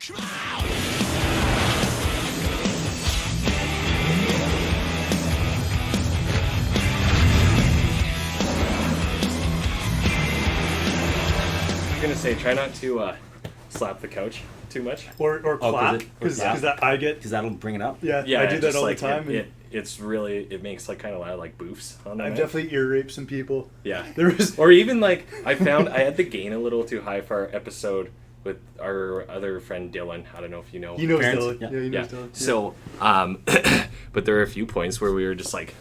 I'm gonna say try not to slap the couch too much. Or clap, because that'll bring it up. Yeah, I do that all the time. It makes like kind of loud like boofs on that. I've definitely ear raped some people. Yeah, or even like I found I had the gain a little too high for our episode with our other friend Dylan. I don't know if you know. You know parents. Dylan. Yeah, you know Dylan. So, but there were a few points where we were just like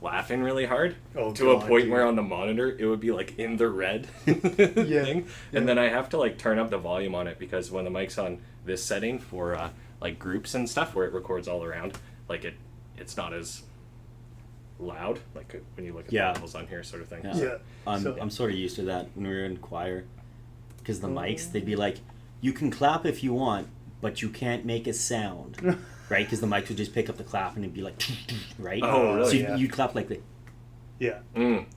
laughing really hard a point where on the monitor it would be like in the red thing, and then I have to like turn up the volume on it because when the mic's on this setting for like groups and stuff where it records all around, like it's not as loud like when you look at the levels on here, sort of thing. I'm sort of used to that when we were in choir, because the mics, they'd be like, you can clap if you want, but you can't make a sound. Right, because the mic would just pick up the clap and it'd be like, right? Oh, really? So you'd clap like the. Yeah.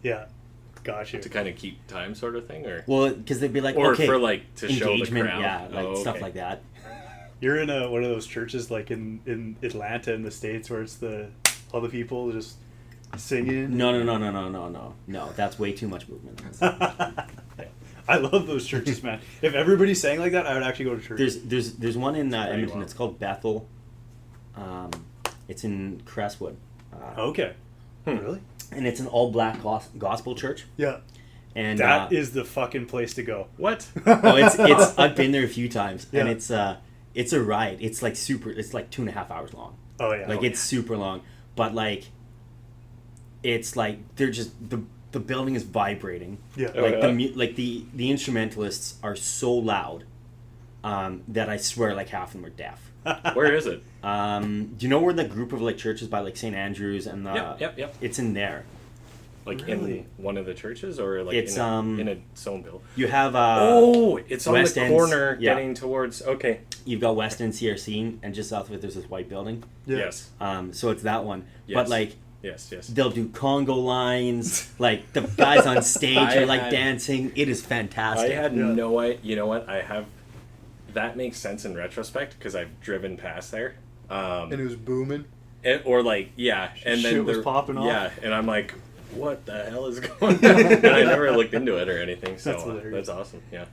Yeah. Gotcha. To kind of keep time, sort of thing, or. Well, because they'd be like, or okay, for like to show the crowd, yeah, like stuff like that. You're in one of those churches like in Atlanta in the States where it's all the people just singing. No. That's way too much movement. I love those churches, man. If everybody sang like that, I would actually go to church. There's one in Edmonton. It's called Bethel. It's in Crestwood. Okay. Really? And it's an all-black gospel church. Yeah. And that is the fucking place to go. What? it's I've been there a few times, yeah. and it's a ride. It's like it's like 2.5 hours long. Oh yeah. Like it's super long, but like it's like they're just the building is vibrating. Yeah. Like the instrumentalists are so loud that I swear like half of them are deaf. Where is it? Do you know where the group of like churches by like St. Andrews and Yep. It's in there. Like really? In one of the churches, or like it's in a zone bill. You have it's West on the corner getting towards. Okay. You've got West End CRC, and just south of it there's this white building. Yeah. Yes. So it's that one. Yes. But like. Yes. They'll do Congo lines, like the guys on stage are like dancing. It is fantastic. I had no idea. You know what? I have. That makes sense in retrospect because I've driven past there. And it was booming. And then shit was popping off. Yeah, and I'm like, what the hell is going on? And I never looked into it or anything. So that's awesome. Yeah.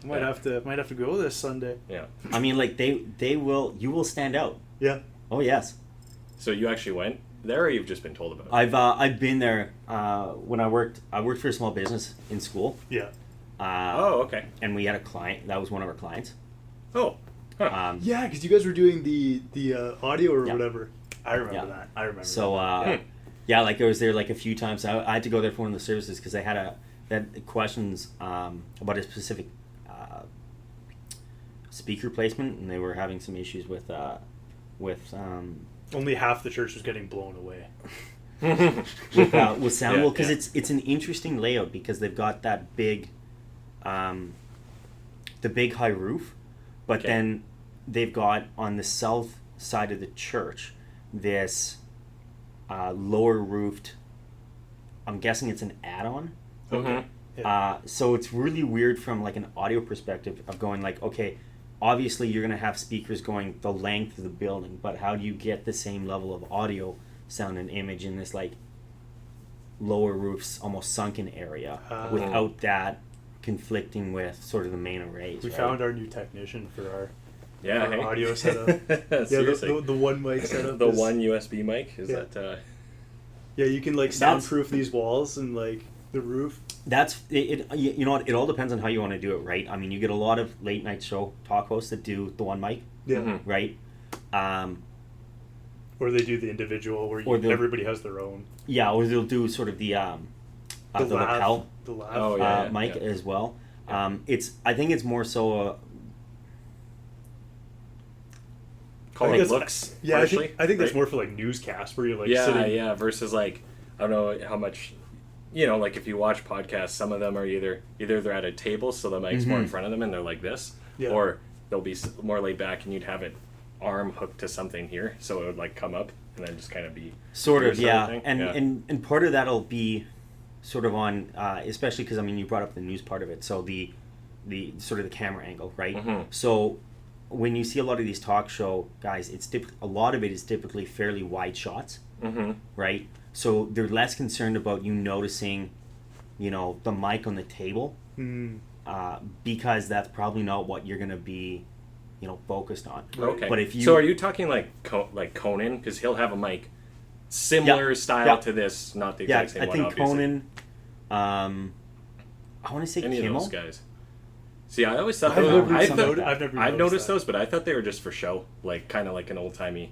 Might have to go this Sunday. Yeah. I mean, like you will stand out. Yeah. Oh yes. So you actually went there, or you've just been told about it? I've been there when I worked for a small business in school. Yeah. Okay. And we had a client that was one of our clients. Oh. Huh. Yeah, because you guys were doing the audio or whatever. I remember that. I remember. So like I was there like a few times. I had to go there for one of the services because they had questions about a specific speaker placement, and they were having some issues with only half the church was getting blown away. with sound. Well, because it's an interesting layout because they've got that big, the big high roof, but then they've got on the south side of the church this lower roofed. I'm guessing it's an add-on. Okay. So it's really weird from like an audio perspective of going like, okay, obviously you're going to have speakers going the length of the building, but how do you get the same level of audio, sound, and image in this like lower roofs, almost sunken area without that conflicting with sort of the main arrays? We found our new technician for our audio setup. Seriously. The one mic setup. The one USB mic is that. Yeah, you can like soundproof these walls and like the roof. That's it. You know what? It all depends on how you want to do it, right? I mean, you get a lot of late night show talk hosts that do the one mic, right? Or they do the individual where everybody has their own. Yeah, or they'll do sort of the lapel mic as well. Yeah. I think it's more so. Looks. Yeah, partially, I think that's more for like newscasts where you're like sitting. Versus like I don't know how much. You know, like if you watch podcasts, some of them are either they're at a table, so the mic's more in front of them, and they're like this, or they'll be more laid back, and you'd have it arm hooked to something here, so it would like come up and then just kind of be sort of and part of that'll be sort of on, especially because I mean you brought up the news part of it, so the sort of the camera angle, right? So when you see a lot of these talk show guys, a lot of it is typically fairly wide shots, right? So they're less concerned about you noticing, the mic on the table, because that's probably not what you're going to be, focused on. Okay. But if you, so are you talking like Conan? Because he'll have a mic similar style to this, not the exact same I one. think obviously. Conan. I want to say Any Kimmel. of those guys. See, I always thought I've noticed those, but I thought they were just for show, like kind of like an old timey,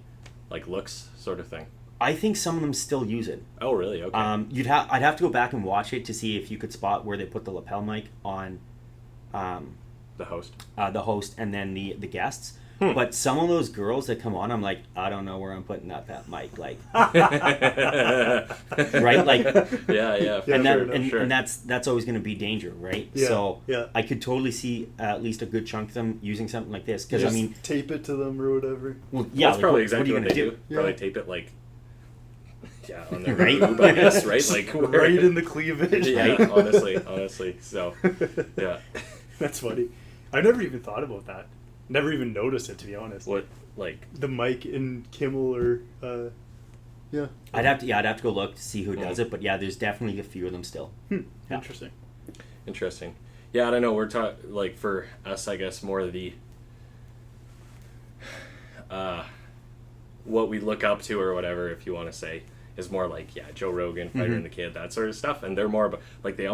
like looks sort of thing. I think some of them still use it. Oh, really? Okay. I'd have to go back and watch it to see if you could spot where they put the lapel mic on, the host, and then the guests. But some of those girls that come on, I'm like, I don't know where I'm putting that mic, like, right, like, yeah, and that's always going to be danger, right? Yeah, so yeah. I could totally see at least a good chunk of them using something like this, because Just I mean, tape it to them or whatever. well, yeah, that's like, probably what exactly are you what gonna they do. Yeah. Probably tape it like, on their Right? boob, I guess, right? Like Right in the cleavage. Yeah, honestly. So, yeah. That's funny. I've never even thought about that. Never even noticed it, to be honest. What, like, The mic in Kimmel or yeah. I'd have to go look to see who does it, but yeah, there's definitely a few of them still. Yeah. Interesting. Yeah, I don't know. We're like for us, I guess more the what we look up to or whatever, if you want to say, is more like Joe Rogan, Fighter and the Kid, that sort of stuff, and they're more about like you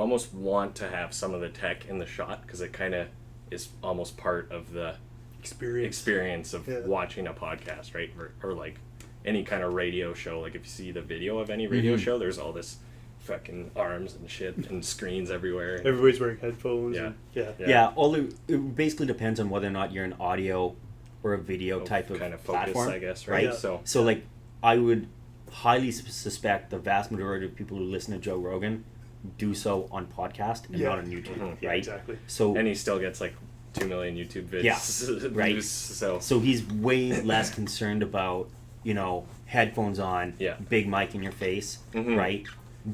almost want to have some of the tech in the shot because it kind of is almost part of the experience of watching a podcast, right? Or like any kind of radio show. Like if you see the video of any radio show, there's all this fucking arms and shit and screens everywhere. Everybody's wearing headphones. Yeah. It basically depends on whether or not you're an audio or a video type of kind of focus, platform, I guess, right? Yeah. So like I would highly suspect the vast majority of people who listen to Joe Rogan do so on podcast and not on YouTube, right? Yeah, exactly. So and he still gets like 2 million YouTube vids, right. views, So he's way less concerned about headphones on, big mic in your face, right?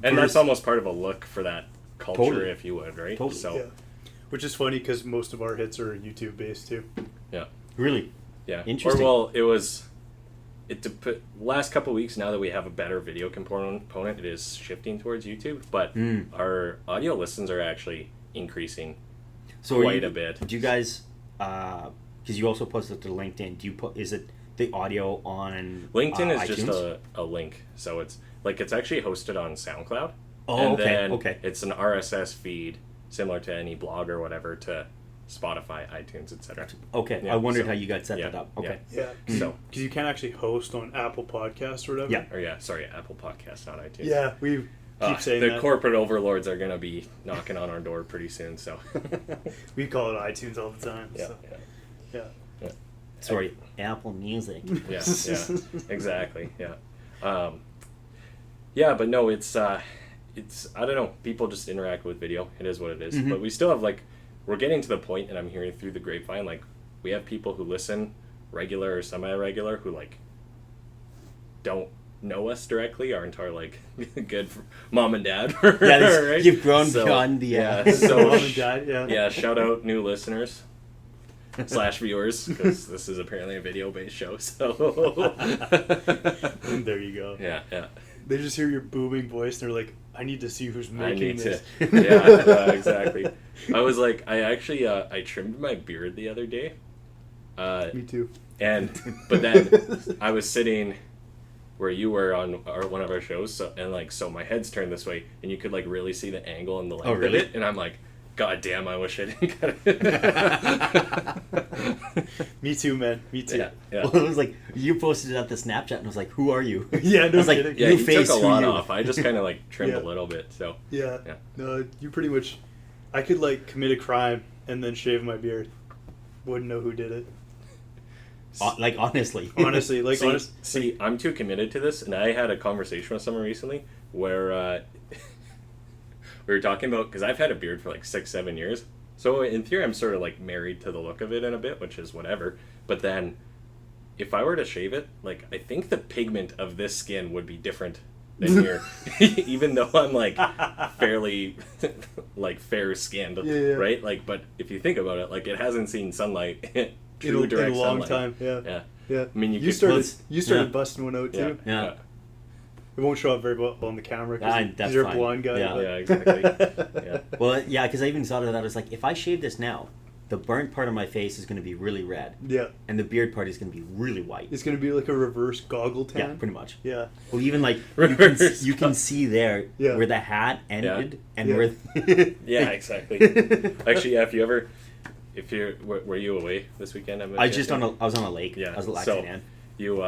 And that's almost part of a look for that culture, Totally. if you would, right? Totally. So, which is funny because most of our hits are YouTube based too. yeah, Really, yeah. Interesting. Or last couple of weeks now that we have a better video component, it is shifting towards YouTube, but our audio listens are actually increasing quite a bit. Do you guys? Because you also posted to LinkedIn. Is it the audio on LinkedIn is iTunes? just a link, so it's actually hosted on SoundCloud. Oh, and okay, then okay. It's an RSS feed similar to any blog or whatever to Spotify, iTunes, etc. Okay, Yeah, I wondered so- how you guys set that up. Okay. Yeah. So Because you can't actually host on Apple Podcasts or whatever. Yeah. Apple Podcasts, not iTunes. Yeah, we keep saying the that. corporate overlords are going to be knocking on our door pretty soon. So We call it iTunes all the time. yeah, So. yeah, Yeah. Sorry, Apple Music. yeah, exactly. Yeah, yeah, but no, it's I don't know. People just interact with video. It is what it is. But we still have we're getting to the point, and I'm hearing through the grapevine, we have people who listen regular or semi-regular who don't know us directly, aren't our good mom and dad. Right? You've grown beyond the so Mom and Dad, yeah. shout out new listeners / viewers, because this is apparently a video-based show. So And there you go. yeah. They just hear your booming voice and they're like, I need to see who's I making need this. to. Yeah, exactly. I was I actually I trimmed my beard the other day. Me too. But then I was sitting where you were on one of our shows, so my head's turned this way, and you could really see the angle and the length really? of it, and I'm like, God damn, I wish I didn't cut it. Me too, man. Me too. Yeah. Well, it was like you posted it at the Snapchat, and I was like, "Who are you?" Yeah, no I was like, kidding. Yeah, New you face, took a who lot you? off. I just kind of trimmed Yeah. a little bit. So Yeah. Yeah. No, you pretty much. I could commit a crime and then shave my beard. Wouldn't know who did it. Honestly, Honestly, see, I'm too committed to this, and I had a conversation with someone recently where we were talking about, because I've had a beard for 6-7 years, so in theory I'm sort of married to the look of it in a bit, which is whatever. But then if I were to shave it, I think the pigment of this skin would be different then you're even though I'm like fairly like fair skinned, right? Like, but if you think about it, like it hasn't seen sunlight, true direct in a long sunlight. time. Yeah. I mean, you started busting one out too. Yeah. It won't show up very well on the camera because that's you're fine. a blonde guy. Yeah. Exactly. Yeah. Well, yeah, because I even thought of that. I was like, if I shave this now, the burnt part of my face is going to be really red. Yeah. And the beard part is going to be really white. It's going to be like a reverse goggle tan. Yeah, pretty much. Yeah. Well, even like you can see there where the hat ended and where. Yeah, exactly. Actually, yeah, if you're, were you away this weekend? I was on a lake. Yeah. I was at So Lac you,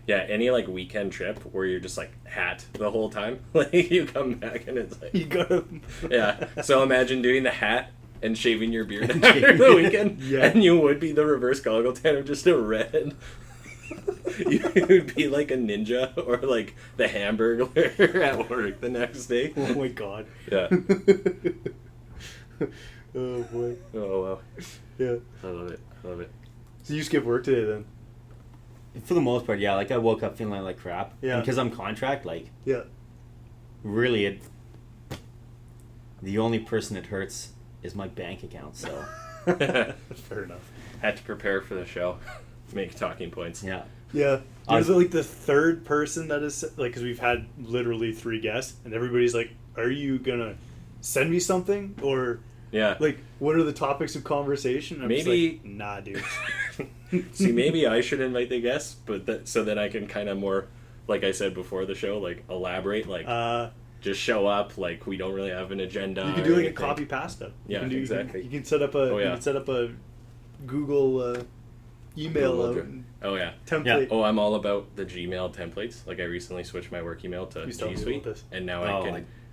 any like weekend trip where you're just like hat the whole time, like you come back and it's like You gotta. Yeah. So imagine doing the hat and shaving your beard after the weekend, and you would be the reverse goggle tan of just a red. You would be like a ninja or like the Hamburglar at work the next day. Oh my god. Yeah. Oh boy. Oh wow. Yeah. I love it. So you skipped work today then? For the most part, yeah. Like I woke up feeling like crap. Yeah. Because I'm contract, like Yeah. really, the only person it hurts is my bank account. So Fair enough. Had to prepare for the show, make talking points. yeah. Yeah. There's like the third person that is like, because we've had literally 3 guests, and everybody's like, "Are you gonna send me something?" Or Yeah. like, "What are the topics of conversation?" I'm just Maybe- like, nah, dude. See, maybe I should invite the guests, but so then I can kind of more, like I said before the show, like elaborate, like just show up, like we don't really have an agenda. You can do like a copy pasta. Yeah, exactly. You can set up a. You can set up a Google email template. Yeah. Oh, I'm all about the Gmail templates. Like I recently switched my work email to You tell me G about Suite, this. and now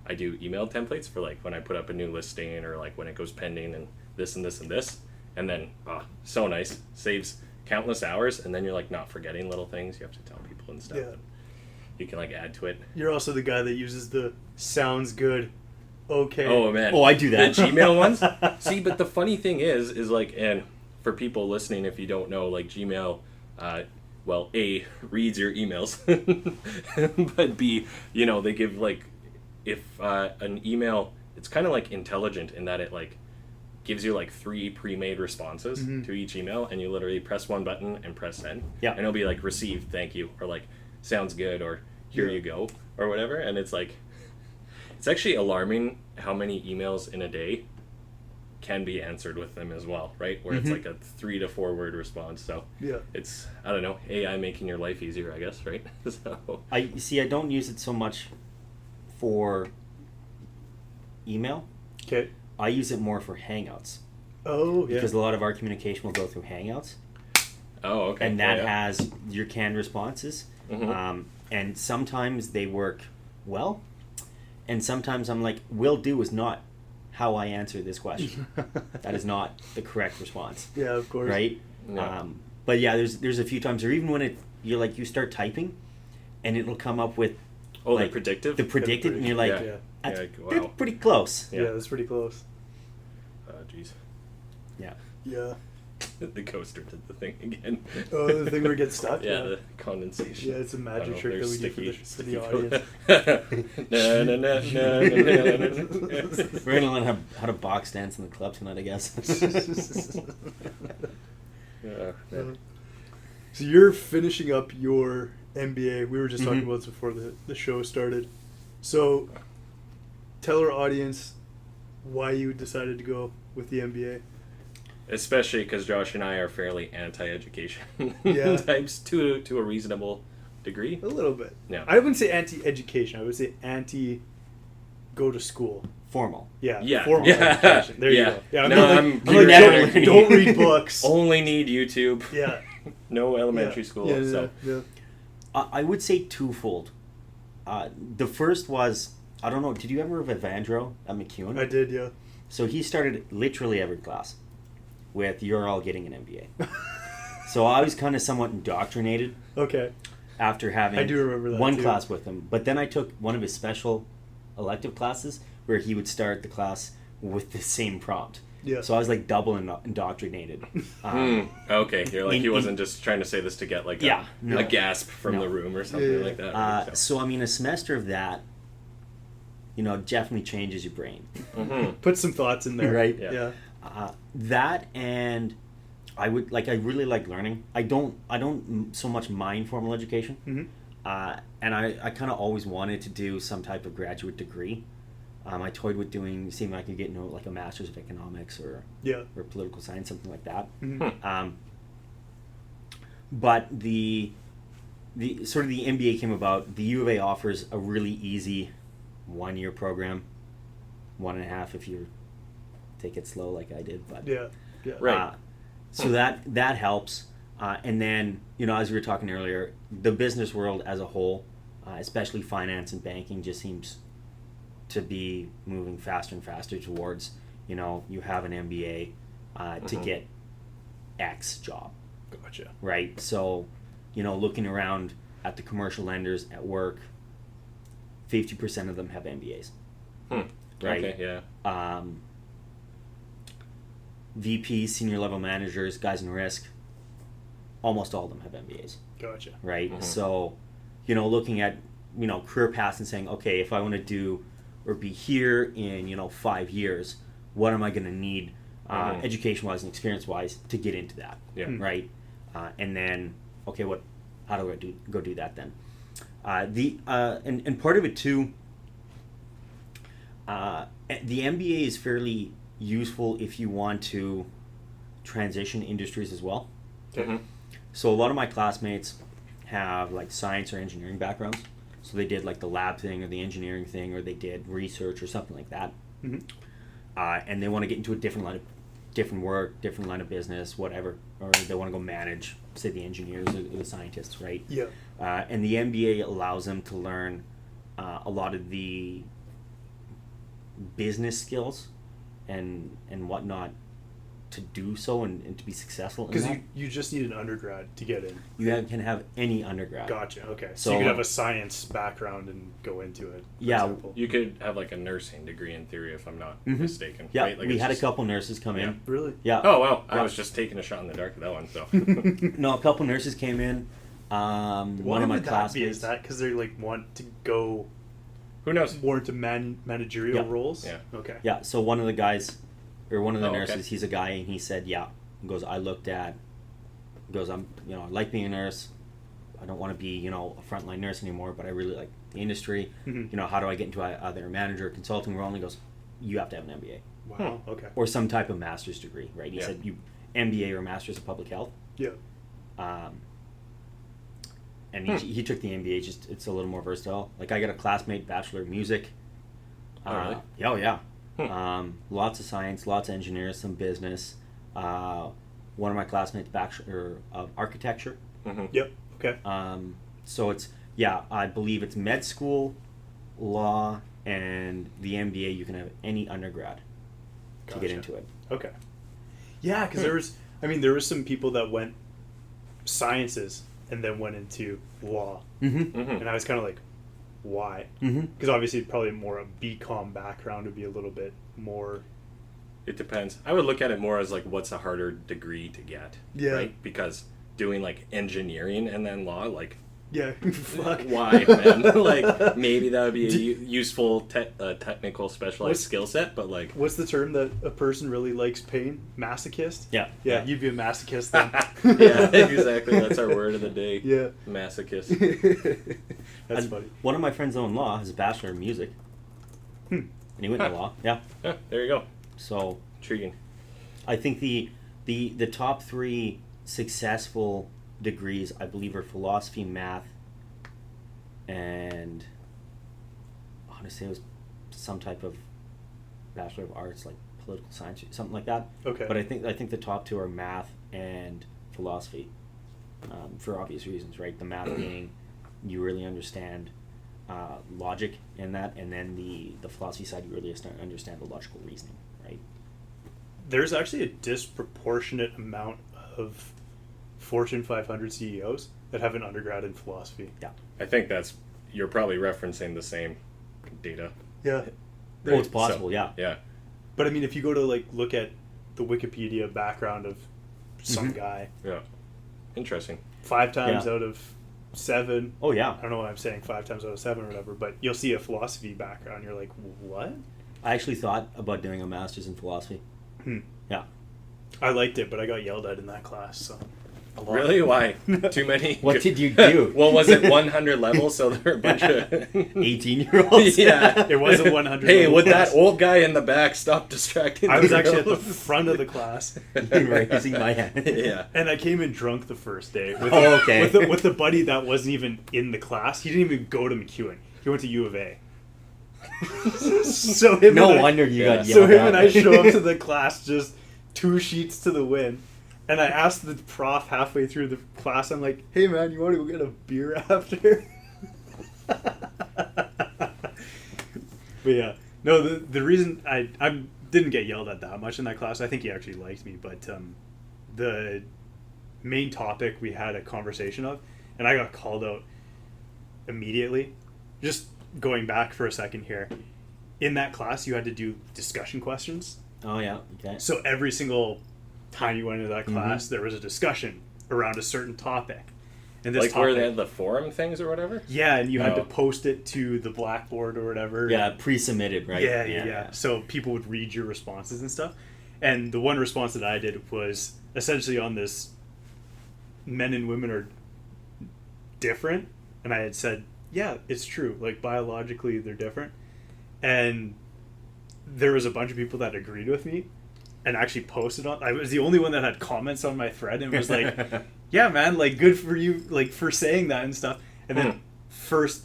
I do email templates for like when I put up a new listing or like when it goes pending and this and this and this, and then so nice, saves countless hours, and then you're like not forgetting little things you have to tell people and stuff. Yeah. You can like add to it. You're also the guy that uses the sounds good. Okay. Oh man. Oh, I do that. The Gmail ones. See, but the funny thing is like, and for people listening, if you don't know, like Gmail, well, A, reads your emails, but B, they give like, if an email, it's kind of like intelligent in that it like gives you like 3 pre-made responses to each email, and you literally press one button and press send. Yeah. And it'll be like received, thank you, or like sounds good, or here you go, or whatever. And it's like, it's actually alarming how many emails in a day can be answered with them as well, right? Where it's like a 3 to 4 word response. So it's, I don't know, AI making your life easier, I guess, right? So I don't use it so much for email. Okay. I use it more for Hangouts. Oh, yeah. Because a lot of our communication will go through Hangouts. Oh, okay. And that has your canned responses. And sometimes they work well. And sometimes I'm like, will do is not how I answer this question. That is not the correct response. Yeah, of course. Right? Yeah. But yeah, there's a few times, or even when you start typing, and it'll come up with the predictive? The predicted, and you're like, Yeah. that's pretty close. Yeah, that's pretty close. Oh, jeez. Yeah. Yeah. The coaster did the thing again. Oh, the thing where it gets stuck? Yeah, the condensation. Yeah, it's a magic trick that we do for the audience. We're gonna learn how to box dance in the club tonight, I guess. So you're finishing up your MBA. We were just talking about this before the show started. So tell our audience why you decided to go with the MBA. Especially because Josh and I are fairly anti-education Yeah. types to a reasonable degree. A little bit. Yeah. I wouldn't say anti-education. I would say anti-go to school. Formal. Yeah. Formal education. There you go. Yeah, I'm like, don't read books. Only need YouTube. Yeah. No elementary school. Yeah. I would say twofold. The first was, I don't know, did you ever have Evandro at McEwen? I did, yeah. So he started literally every class with, you're all getting an MBA. So I was kind of somewhat indoctrinated. Okay. After having I do remember that one too. class with him. But then I took one of his special elective classes where he would start the class with the same prompt. Yeah. So I was like double indoctrinated. Okay, you're like, he wasn't just trying to say this to get like a gasp from the room or something like that. Right? So I mean, a semester of that, definitely changes your brain. Put some thoughts in there. Right? Yeah. That, and I really like learning. I don't so much mind formal education. And I kind of always wanted to do some type of graduate degree. I toyed with seeing if I could get like a master's of economics or political science, something like that. But the sort of the MBA came about. The U of A offers a really easy 1-year program, 1.5 if you take it slow like I did. But right. So that helps. And then, as we were talking earlier, the business world as a whole, especially finance and banking, just seems to be moving faster and faster towards, you have an MBA to get X job. Gotcha. Right? So, looking around at the commercial lenders at work, 50% of them have MBAs. Right? Okay, yeah. VPs, senior level managers, guys in risk, almost all of them have MBAs. Gotcha. Right? So, looking at, career paths and saying, okay, if I want to do or be here in, 5 years, what am I going to need education-wise and experience-wise to get into that? Yeah. Right? And then, okay, how do I go do that then? And part of it too, the MBA is fairly useful if you want to transition industries as well. So a lot of my classmates have like science or engineering backgrounds. So they did like the lab thing or the engineering thing, or they did research or something like that. And they want to get into a different line of business, whatever, or they want to go manage, say, the engineers or the scientists, right? Yeah. And the MBA allows them to learn a lot of the business skills and whatnot to do so and to be successful. Because you just need an undergrad to get in. You can have any undergrad. Gotcha. Okay. So you could have a science background and go into it. You could have like a nursing degree in theory, if I'm not mistaken. Yeah. Right? Like we had a couple nurses come in. Really? Yeah. Oh well, I was just taking a shot in the dark with that one. So no, a couple nurses came in. One of my classmates. Is that because they like want to go? Who knows? More into managerial roles. Yeah. Okay. Yeah. So one of the guys, or one of the nurses, okay. he's a guy, and he said, "Yeah." He goes, "I like being a nurse. I don't want to be, a frontline nurse anymore, but I really like the industry. How do I get into either a manager or consulting role?" And he goes, "You have to have an MBA." Wow. Okay. Or some type of master's degree, right? He said, "You MBA or Master's of Public Health." Yeah. And he took the MBA. Just it's a little more versatile. Like I got a classmate, Bachelor of Music. Really? Yeah. Lots of science, lots of engineers, some business. One of my classmates, Bachelor of Architecture. Yep. Okay. So it's I believe it's med school, law, and the MBA. You can have any undergrad to get into it. Okay. Yeah, because there was some people that went sciences and then went into law, and I was kind of like, why? Because obviously probably more a BCom background would be a little bit more. It depends. I would look at it more as like, what's a harder degree to get? Yeah. Right? Because doing like engineering and then law, like, yeah, fuck. Why, man? Like, maybe that would be a useful technical specialized skill set, but like... What's the term that a person really likes pain? Masochist? Yeah. Yeah, you'd be a masochist then. Yeah, exactly. That's our word of the day. Yeah. Masochist. That's funny. One of my friends in law has a Bachelor in Music. And he went to law. Yeah. There you go. So... Intriguing. I think the top 3 successful degrees, I believe, are philosophy, math, and honestly, it was some type of Bachelor of Arts, like political science, something like that. Okay. But I think the top 2 are math and philosophy, for obvious reasons, right? The math being you really understand logic in that, and then the philosophy side, you really understand the logical reasoning, right? There's actually a disproportionate amount of Fortune 500 CEOs that have an undergrad in philosophy. Yeah. I think you're probably referencing the same data. Yeah. Well, it's possible, Yeah. But I mean, if you go to like look at the Wikipedia background of some Mm-hmm. guy. Yeah. Interesting. 5 times out of 7. Oh yeah. I don't know what I'm saying, 5 times out of 7 or whatever, but you'll see a philosophy background. You're like, what? I actually thought about doing a master's in philosophy. Yeah. I liked it, but I got yelled at in that class. So a lot. Really? Why? Too many? What did you do? Well, was it 100 levels? So there were a bunch of 18-year-olds? Yeah. It was a 100. Hey, level would class. that old guy in the back stop distracting? I was the actually at the girls? front of the class, Raising my hand. Yeah. and I came in drunk the first day. With, Oh, okay. With the buddy that wasn't even in the class. He didn't even go to McEwen. He went to U of A. So him No and I- wonder you got So yelled him at. and I show up to the class just 2 sheets to the wind. And I asked the prof halfway through the class, I'm like, hey man, you want to go get a beer after? But yeah, no, the reason I didn't get yelled at that much in that class, I think he actually liked me, but the main topic we had a conversation of, and I got called out immediately. Just going back for a second here, in that class you had to do discussion questions. Oh yeah. Okay. So every single time you went into that class, there was a discussion around a certain topic. And this Like topic, where they had the forum things or whatever? yeah, and you had to Oh. post it to the Blackboard or whatever. Yeah, pre-submitted, right? Yeah. So people would read your responses and stuff. And the one response that I did was essentially on this: men and women are different. And I had said, yeah, it's true. Like biologically, they're different. And there was a bunch of people that agreed with me and actually posted on. I was the only one that had comments on my thread and was like, yeah, man, like good for you, like for saying that and stuff. And then first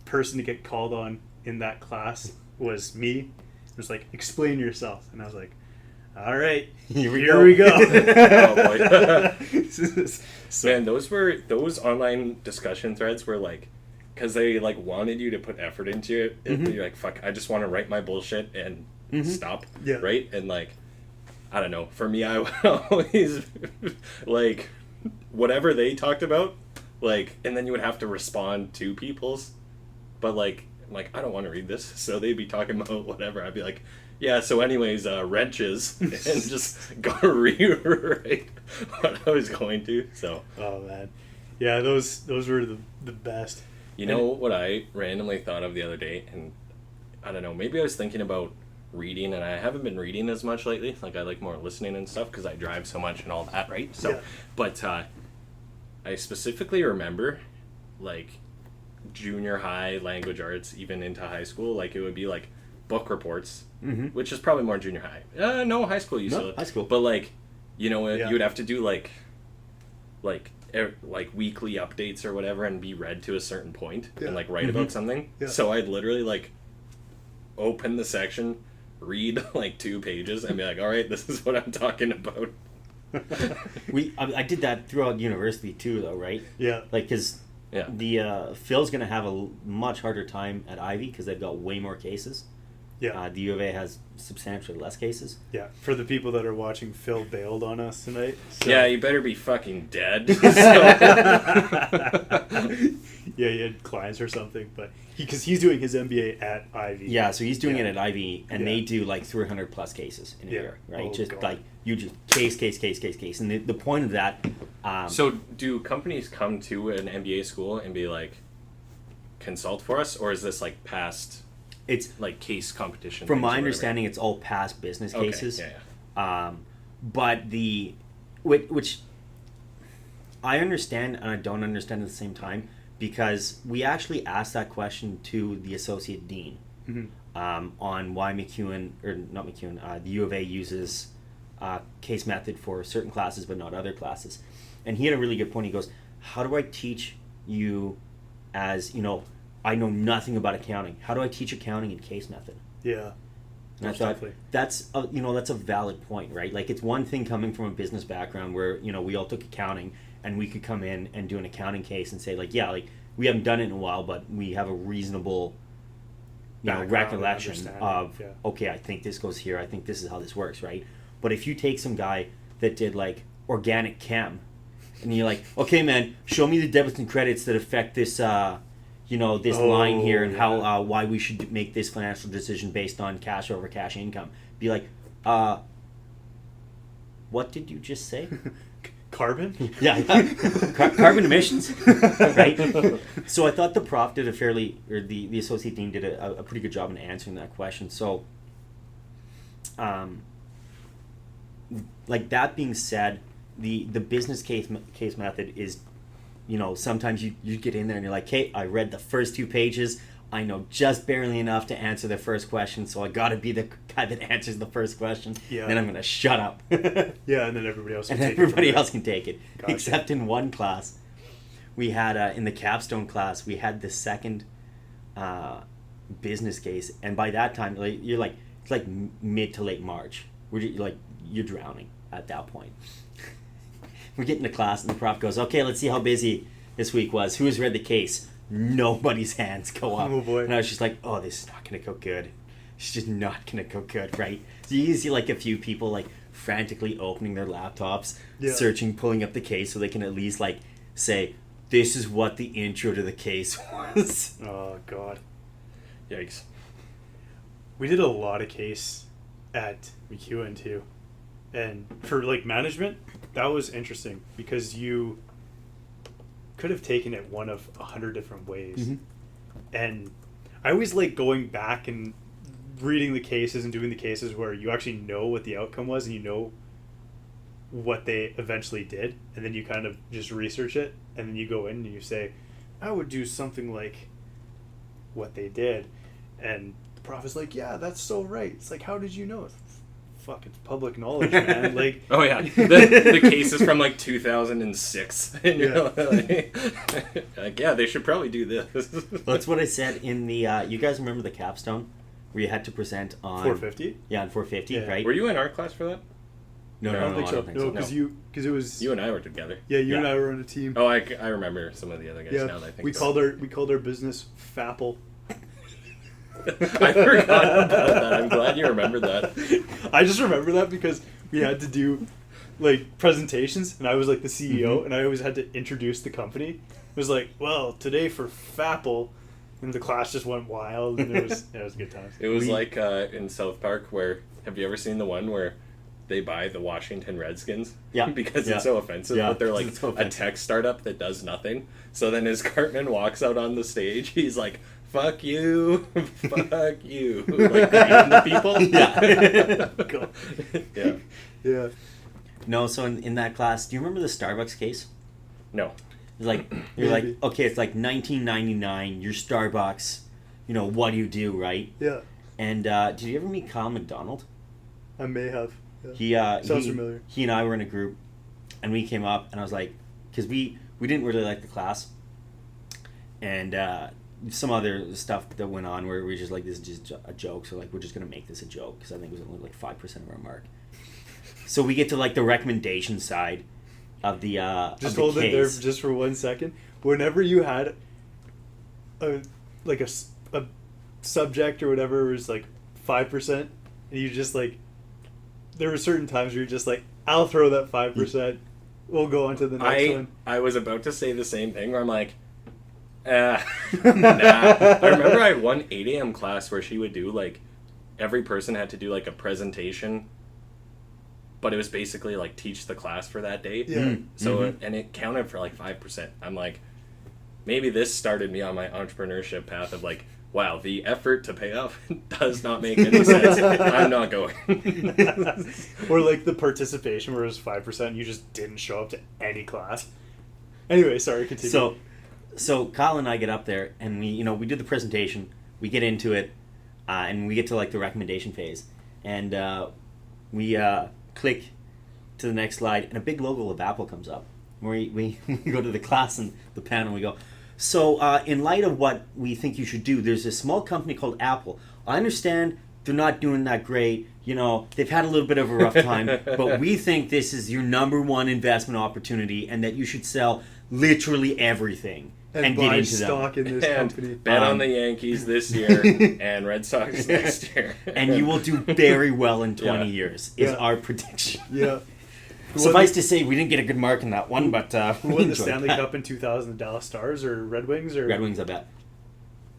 person to get called on in that class was me. It was like, explain yourself. And I was like, all right, here we go. Oh, boy. So- Man, those online discussion threads were like, because they like wanted you to put effort into it. And you're like, fuck, I just want to write my bullshit and stop. Yeah. Right? And like, I don't know. For me, I would always like whatever they talked about, like, and then you would have to respond to people's. But like, I don't want to read this, so they'd be talking about whatever. I'd be like, yeah. So, anyways, wrenches, and just go rewrite what I was going to. So, oh man, yeah, those were the best. you know what I randomly thought of the other day, and I don't know. Maybe I was thinking about reading, and I haven't been reading as much lately. Like I like more listening and stuff because I drive so much and all that, right? So, Yeah. but I specifically remember, like, junior high language arts, even into high school. Like it would be like book reports, which is probably more junior high. No, high school you No, still high school. but like, you know, Yeah. you would have to do like weekly updates or whatever, and be read to a certain point Yeah. and like write about something. Yeah. So I'd literally like open the section, read like 2 pages, and be like, all right, this is what I'm talking about. I did that throughout university too, though, right? Yeah. Like, because Yeah. the Phil's going to have a much harder time at Ivy because they've got way more cases. Yeah. The U of A has substantially less cases. Yeah. For the people that are watching, Phil bailed on us tonight. So. Yeah, you better be fucking dead. Yeah, he had clients or something, but because he's doing his MBA at Ivy. Yeah, so he's doing Yeah. it at Ivy, and Yeah. they do like 300 plus cases in a Yeah. year, right? Oh, just God. like you just case. And the point of that, So do companies come to an MBA school and be like, consult for us, or is this like past it's like case competition? from things or my whatever? understanding, it's all past business Okay, cases. yeah. But which I understand and I don't understand at the same time, because we actually asked that question to the associate dean on why McEwen, or not McEwen, the U of A uses case method for certain classes but not other classes. And he had a really good point. He goes, how do I teach you, as, you know, I know nothing about accounting. How do I teach accounting in case method? Yeah. And I Most thought definitely. that's that's a valid point, right? Like, it's one thing coming from a business background where, you know, we all took accounting and we could come in and do an accounting case and say, like, yeah, like, we haven't done it in a while, but we have a reasonable, Background and recollection understanding, of, yeah. okay, I think this goes here. I think this is how this works, right? But if you take some guy that did like organic chem, and you're like, okay, man, show me the debits and credits that affect this, this line here, and how why we should make this financial decision based on cash over cash income. Be like, what did you just say? Carbon? Yeah. Carbon emissions, right? So I thought the prof did the associate dean did a pretty good job in answering that question. So, like that being said, the business case method is, sometimes you get in there and you're like, hey, I read the first 2 pages. I know just barely enough to answer the first question, so I got to be the guy that answers the first question. Yeah. Then I'm going to shut up. Yeah, and then everybody else can take it. Everybody else can take it. Gotcha. Except in one class, we had, in the capstone class, we had the second business case. And by that time, it's like mid to late March. You're drowning at that point. We're getting to class, and the prof goes, okay, let's see how busy this week was. Who has read the case? Nobody's hands go up. Oh boy. And I was just like, oh, this is not going to go good. It's just not going to go good, right? So you see like a few people like frantically opening their laptops, searching, pulling up the case so they can at least like say, this is what the intro to the case was. Oh, God. Yikes. We did a lot of case at McEwen too. And for like management, that was interesting because you could have taken it one of 100 different ways. Mm-hmm. And I always like going back and reading the cases and doing the cases where you actually know what the outcome was and you know what they eventually did, and then you kind of just research it, and then you go in and you say, I would do something like what they did. And the prof is like, yeah, that's so right. It's like, how did you know? Fuck, it's public knowledge, man. Like, oh yeah, the case is from like 2006, and you're like, yeah, they should probably do this. That's what I said in the. You guys remember the capstone where you had to present on 450? Yeah, on 450, right? Were you in art class for that? No, I don't think so. No, because it was you and I were together. Yeah, you and I were on a team. Oh, I remember some of the other guys now that I think. We called our business Fapple. I forgot about that. I'm glad you remembered that. I just remember that because we had to do like presentations, and I was like the CEO, and I always had to introduce the company. It was like, well, today for Fapple, and the class just went wild, and it was good times. It was like in South Park, where have you ever seen the one where they buy the Washington Redskins? Yeah. Because it's so offensive, but they're like a tech startup that does nothing. So then as Cartman walks out on the stage, he's like, fuck you, fuck you. Like greeting the people. Yeah. Yeah. No, so in that class, do you remember the Starbucks case? No. Like, you're like, okay, it's like 1999, you're Starbucks, what do you do, right? Yeah. And did you ever meet Kyle McDonald? I may have. Yeah. Sounds familiar. He and I were in a group, and we came up, and I was like, because we didn't really like the class, and some other stuff that went on where we just like, this is just a joke, so like we're just gonna make this a joke because I think it was only like 5% of our mark. So we get to like the recommendation side of the just hold it there just for 1 second. Whenever you had a subject or whatever was like 5%, and you just like, there were certain times where you're just like, I'll throw that 5%. We'll go on to the next one. I was about to say the same thing where I'm like, nah. I remember I had one 8 a.m. class where she would do like, every person had to do like a presentation, but it was basically like teach the class for that day. Yeah. So and it counted for like 5%. I'm like, maybe this started me on my entrepreneurship path of like, wow, the effort to pay off does not make any sense. I'm not going. Or like the participation where it was 5% and you just didn't show up to any class. Anyway, sorry, continue. So Kyle and I get up there and we do the presentation, we get into it, and we get to like the recommendation phase, and we click to the next slide, and a big logo of Apple comes up. We go to the class and the panel, and we go, so in light of what we think you should do, there's a small company called Apple. I understand they're not doing that great. They've had a little bit of a rough time, but we think this is your number one investment opportunity and that you should sell literally everything and get into stock in this company. Bet on the Yankees this year and Red Sox next year. And you will do very well in 20 years, is our prediction. Yeah. Suffice to say, we didn't get a good mark in that one, but who won the Stanley Cup in 2000? The Dallas Stars or Red Wings? Or Red Wings, I bet.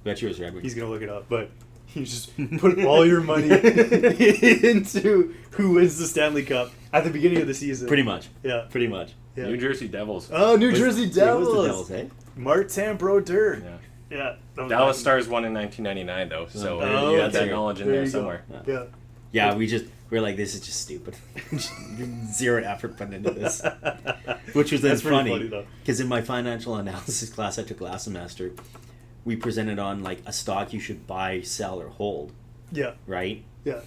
Bet you it was Red Wings. He's going to look it up, but You just put all your money into who wins the Stanley Cup at the beginning of the season. Pretty much. Yeah. Pretty much. Yeah. New Jersey Devils. Oh, New Jersey Devils. It was the Devils, eh? Martin Brodeur. Yeah. Yeah. Dallas Stars won in 1999, though, so you had that knowledge in there somewhere. Yeah. Yeah, we're like, this is just stupid. Zero effort put into this. Which was then funny, because in my financial analysis class I took last semester, we presented on like a stock you should buy, sell, or hold. Yeah. Right? Yeah.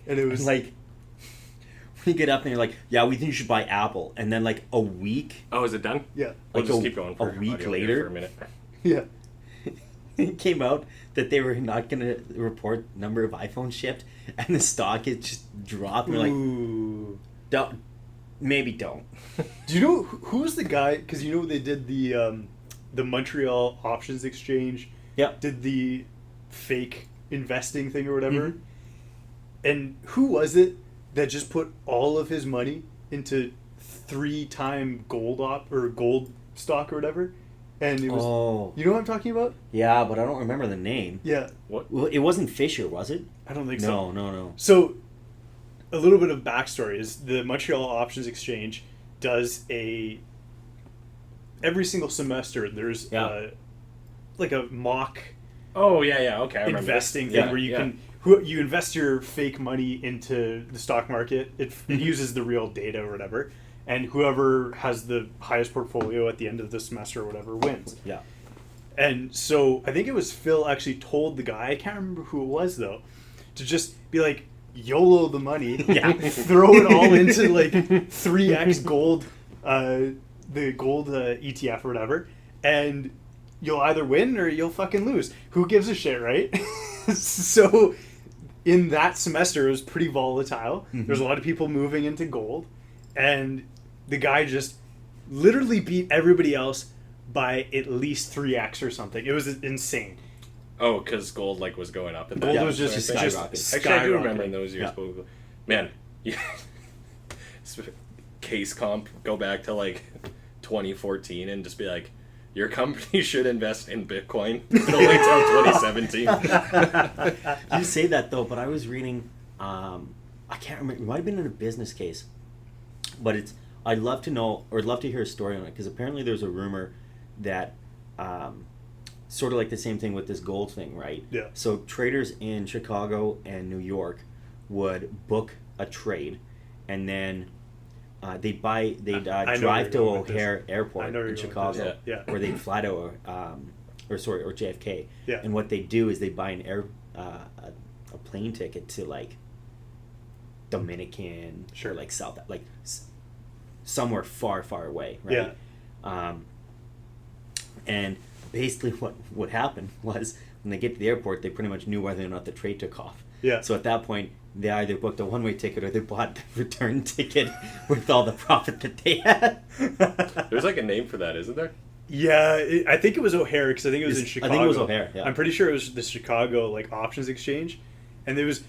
And it was like, when you get up and you're like, yeah, we think you should buy Apple. And then like a week. Oh, is it done? Yeah. We'll Like just keep going for a week audio later. for a minute. Yeah. It came out that they were not going to report number of iPhones shipped, and the stock is just dropped. We're like, Ooh. don't. Maybe don't. Do you know who's the guy? Because you know they did the Montreal Options Exchange. Yeah. Did the fake investing thing or whatever. Mhm. And who was it that just put all of his money into 3-time gold stock or whatever? And it was, you know what I'm talking about? Yeah, but I don't remember the name. Yeah. What? Well, it wasn't Fisher, was it? I don't think so. No. So, a little bit of backstory is the Montreal Options Exchange does every single semester there's like a mock Oh, yeah, okay, I remember investing this. thing Yeah, where you yeah. you invest your fake money into the stock market. It uses the real data or whatever, and whoever has the highest portfolio at the end of the semester or whatever wins. Yeah. And so I think it was Phil actually told the guy, I can't remember who it was though, to just be like, YOLO the money, throw it all into like 3x gold, the gold ETF or whatever, and you'll either win or you'll fucking lose. Who gives a shit, right? So in that semester, it was pretty volatile. Mm-hmm. There's a lot of people moving into gold, and the guy just literally beat everybody else by at least 3x or something. It was insane. Oh, because gold was going up. And Gold was just skyrocketing. Actually, I do remember in skyrocketing. those years. Yeah. But, man, case comp, go back to 2014 and just be like, your company should invest in Bitcoin. It'll wait till 2017. You say that though, but I was reading, I can't remember, it might have been in a business case, but I'd love to know, or I'd love to hear a story on it, because apparently there's a rumor that, sort of like the same thing with this gold thing, right? Yeah. So traders in Chicago and New York would book a trade, and then they'd drive to O'Hare Airport in Chicago, or they'd fly to or JFK. Yeah. And what they do is they buy a plane ticket to Dominican or South, somewhere far, far away, right? Yeah. And basically what happened was when they get to the airport, they pretty much knew whether or not the trade took off. Yeah. So at that point, they either booked a one-way ticket or they bought the return ticket with all the profit that they had. There's a name for that, isn't there? Yeah, I think it was O'Hare, because I think it was in Chicago. I think it was O'Hare, yeah. I'm pretty sure it was the Chicago options exchange, and there was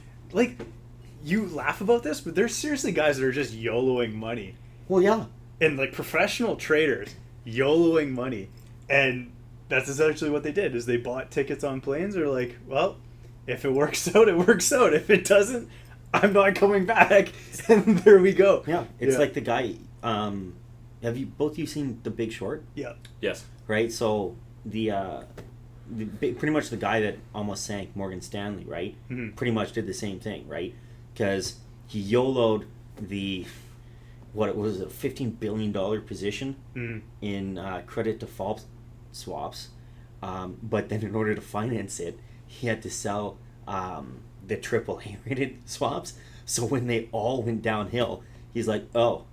you laugh about this, but there's seriously guys that are just YOLOing money. Well, yeah. And professional traders YOLOing money, and that's essentially what they did. Is they bought tickets on planes. They're like, well, if it works out, it works out. If it doesn't, I'm not coming back. And there we go. Yeah, it's like the guy. Have you both seen The Big Short? Yeah. Yes. Right. So pretty much the guy that almost sank Morgan Stanley, right? Mm-hmm. Pretty much did the same thing, right? Because he YOLO'd what was a $15 billion position in credit default swaps, but then in order to finance it, he had to sell the AAA rated swaps. So when they all went downhill, he's like, oh,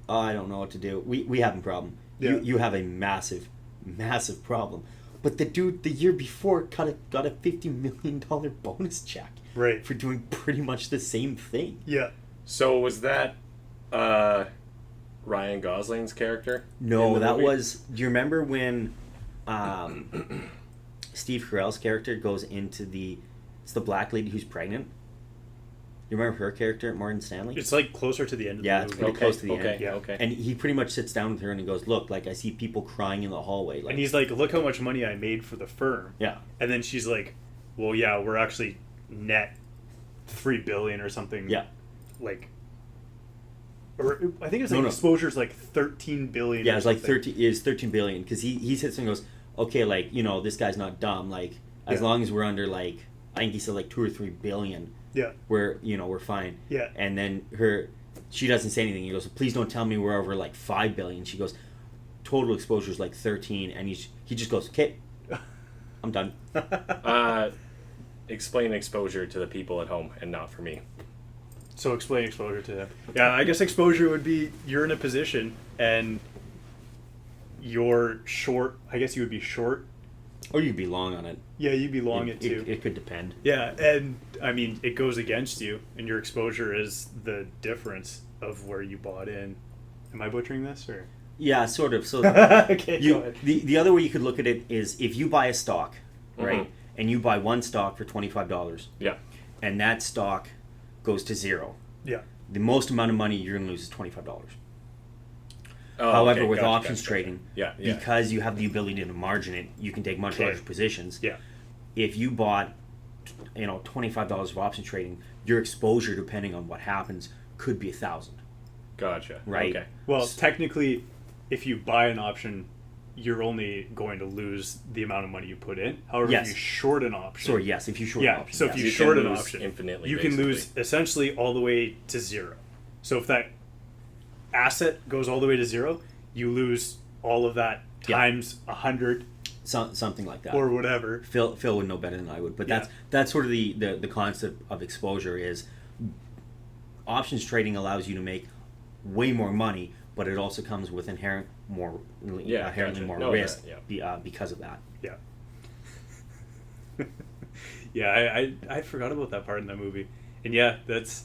I don't know what to do. We have a problem. Yeah. You have a massive problem. But the dude the year before got a $50 million bonus check, right, for doing pretty much the same thing. Yeah. So was that Ryan Gosling's character? No, that was. Do you remember when Steve Carell's character goes into it's the black lady who's pregnant? You remember her character, Morgan Stanley? It's like closer to the end of the movie. Yeah, it's pretty close to the end. Okay, okay. And he pretty much sits down with her and he goes, look, like, I see people crying in the hallway. Like, and he's like, look how much money I made for the firm. Yeah. And then she's like, well, yeah, we're actually net $3 billion or something. Yeah. Like, or I think it's like exposure's like 13 billion. Yeah, it's like 13 billion, because he sits and goes, okay, like, you know, this guy's not dumb. Like, as long as we're under, like, I think he said like 2 or 3 billion. Yeah. We're fine. Yeah. And then she doesn't say anything. He goes, please don't tell me we're over like 5 billion. She goes, total exposure is like 13, and he just goes, okay, I'm done. Explain exposure to the people at home and not for me. So explain exposure to them. Yeah, I guess exposure would be you're in a position and you're short. I guess you would be short. Or you'd be long on it. Yeah, you'd be long it too. It could depend. Yeah, and I mean, it goes against you, and your exposure is the difference of where you bought in. Am I butchering this, or? Yeah, sort of. So okay, go ahead. The other way you could look at it is if you buy a stock, right, Mm-hmm. and you buy one stock for $25. Yeah. And that stock goes to zero. Yeah. The most amount of money you're going to lose is $25. Oh, However, okay, with gotcha, options gotcha. trading, Yeah. because you have the ability to margin it, you can take much larger positions. Yeah. If you bought, $25 of option trading, your exposure, depending on what happens, could be $1,000. Gotcha. Right. Okay. Well, technically, if you buy an option, you're only going to lose the amount of money you put in. However, Yes. if you short an option, Sorry, yes, if you short an option. So yes. if you You short can an lose option, infinitely, you can basically. lose essentially all the way to zero. So if that asset goes all the way to zero, you lose all of that times 100 something like that. or whatever. Phil would know better than I would, but that's sort of the concept of exposure is options trading allows you to make way more money, but it also comes with inherently more risk because of that. Yeah. Yeah, I forgot about that part in that movie. And yeah, that's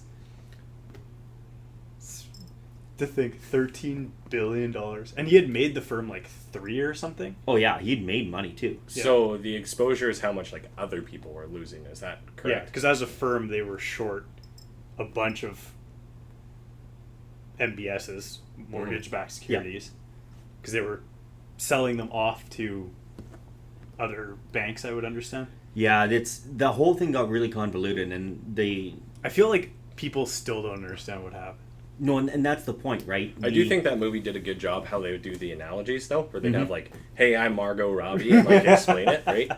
to think $13 billion. And he had made the firm like 3 or something. Oh yeah, he'd made money too. So the exposure is how much like other people were losing. Is that Yeah, correct? because as a firm, they were short a bunch of MBSs, mortgage-backed securities, because they were selling them off to other banks, I would understand. Yeah, the whole thing got really convoluted, and I feel like people still don't understand what happened. No, and that's the point, right? I do think that movie did a good job how they would do the analogies, though, where they'd have like, "Hey, I'm Margot Robbie," and like explain it, right?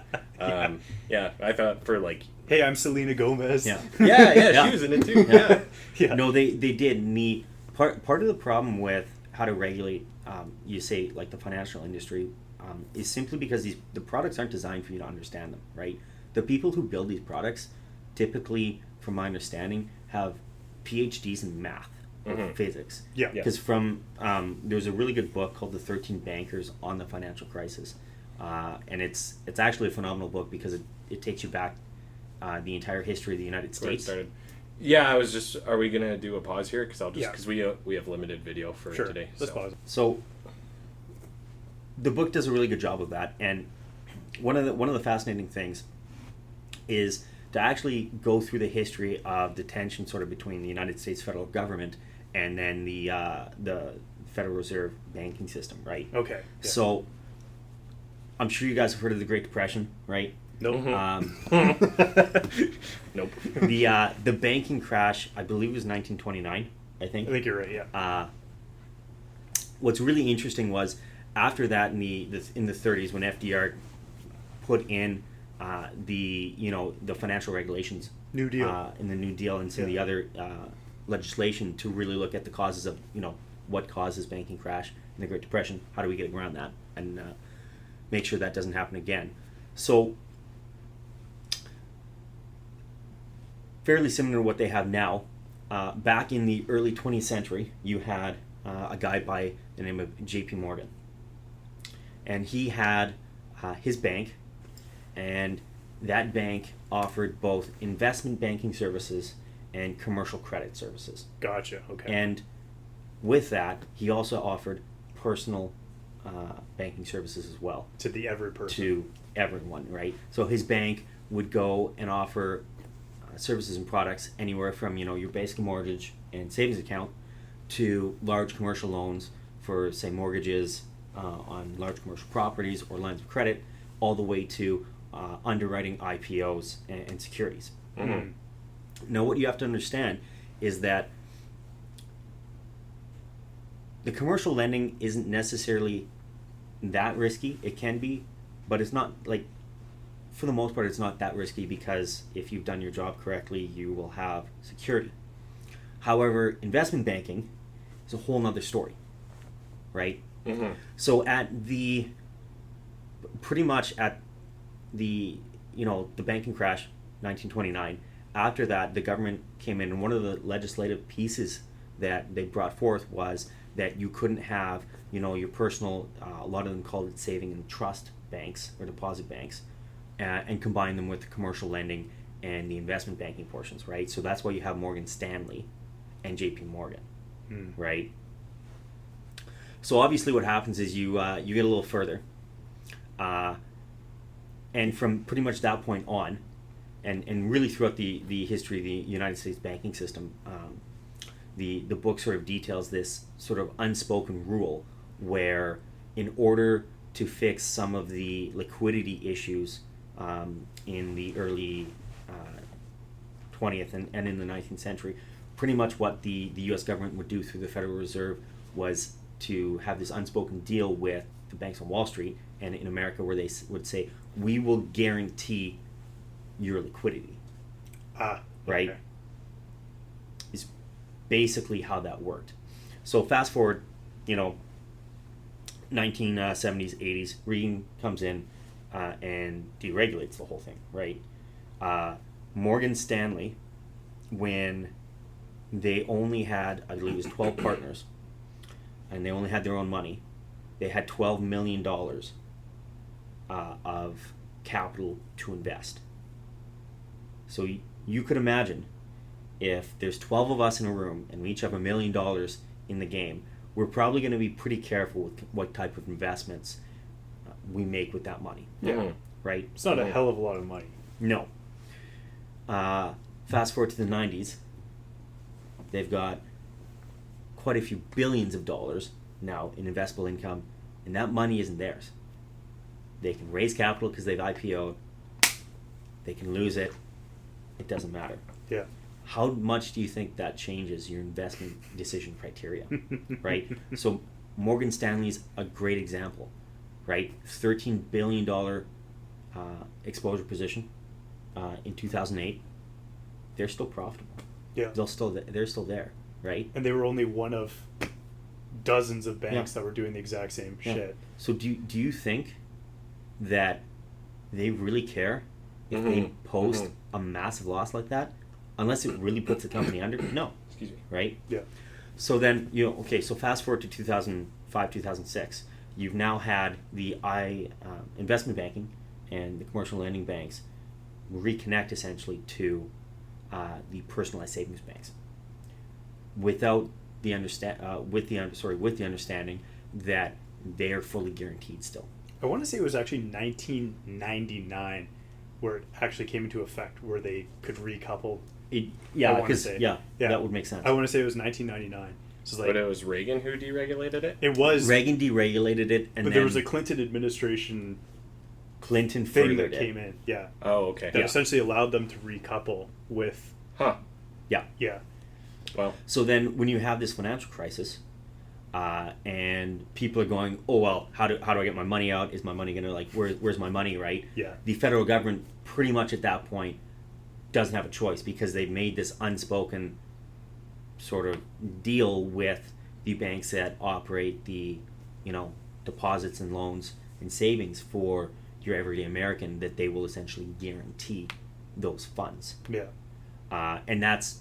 Yeah, I thought for like, Hey, I'm Selena Gomez. Yeah. yeah, she was in it too. Yeah. Yeah. No, they did. And the part of the problem with how to regulate, you say like the financial industry, is simply because the products aren't designed for you to understand them, right? The people who build these products, typically, from my understanding, have PhDs in math or physics. Yeah. Because there was a really good book called The 13 Bankers on the Financial Crisis, and it's actually a phenomenal book because it takes you back the entire history of the United Where it States. started. Yeah, I was just. Are we gonna do a pause here? Because because we have limited video for Sure. today. Let's pause. So the book does a really good job of that, and one of the fascinating things is to actually go through the history of the tension sort of between the United States federal government and then the Federal Reserve banking system, right? Okay. Yeah. So I'm sure you guys have heard of the Great Depression, right? Nope. Nope. The banking crash, I believe, was 1929. I think you're right. Yeah. What's really interesting was after that in the 30s when FDR put in the financial regulations, New Deal, in the New Deal and some of the other legislation to really look at the causes of what causes banking crash in the Great Depression. How do we get around that and make sure that doesn't happen again? So fairly similar to what they have now. Back in the early 20th century, you had a guy by the name of J.P. Morgan. And he had his bank, and that bank offered both investment banking services and commercial credit services. Gotcha. Okay. And with that, he also offered personal banking services as well. To the every person. To everyone, right? So his bank would go and offer services and products anywhere from your basic mortgage and savings account to large commercial loans for, say, mortgages on large commercial properties or lines of credit, all the way to underwriting IPOs and securities. Mm-hmm. Now, what you have to understand is that the commercial lending isn't necessarily that risky. It can be, but it's not, like, for the most part, it's not that risky, because if you've done your job correctly, you will have security. However, investment banking is a whole nother story, right? Mm-hmm. So pretty much at the banking crash, 1929, after that, the government came in, and one of the legislative pieces that they brought forth was that you couldn't have, your personal, a lot of them called it saving and trust banks or deposit banks, and combine them with the commercial lending and the investment banking portions, right? So that's why you have Morgan Stanley and JP Morgan, right? So obviously what happens is you get a little further, and from pretty much that point on, and really throughout the history of the United States banking system, the book sort of details this sort of unspoken rule where, in order to fix some of the liquidity issues in the early 20th and in the 19th century, pretty much what the U.S. government would do through the Federal Reserve was to have this unspoken deal with the banks on Wall Street and in America, where they would say, we will guarantee your liquidity. Right? Okay. Is basically how that worked. So fast forward, 1970s, 80s, Reagan comes in and deregulates the whole thing, right? Morgan Stanley, when they only had, I believe it was 12 partners, and they only had their own money, they had $12 million of capital to invest. So you could imagine, if there's 12 of us in a room and we each have $1 million in the game, we're probably going to be pretty careful with what type of investments we make with that money. Yeah. Right? It's not a hell of a lot of money. No. Fast forward to the 90s, they've got quite a few billions of dollars now in investable income, and that money isn't theirs. They can raise capital because they've IPO'd. They can lose it. It doesn't matter. Yeah. How much do you think that changes your investment decision criteria, right? So Morgan Stanley's a great example, right? $13 billion exposure position in 2008. They're still profitable. Yeah. They're still there, right? And they were only one of dozens of banks that were doing the exact same shit. So do you think that they really care if they post a massive loss like that, unless it really puts the company under? No. Excuse me. Right? Yeah. So then, so fast forward to 2005, 2006, you've now had the investment banking and the commercial lending banks reconnect essentially to the personalized savings banks, without the with the understanding that they are fully guaranteed still. I want to say it was actually 1999 where it actually came into effect, where they could recouple. That would make sense. I want to say it was 1999. So But it was Reagan who deregulated it? It was Reagan deregulated it, and but there was a Clinton administration Clinton thing that furthered came in. Yeah. Oh, okay. That essentially allowed them to recouple with. Huh. Yeah. Yeah. Well. So then, when you have this financial crisis, and people are going, oh well, how do I get my money out? Is my money gonna where's my money, right? Yeah. The federal government pretty much at that point doesn't have a choice, because they've made this unspoken sort of deal with the banks that operate the deposits and loans and savings for your everyday American, that they will essentially guarantee those funds. Yeah. And that's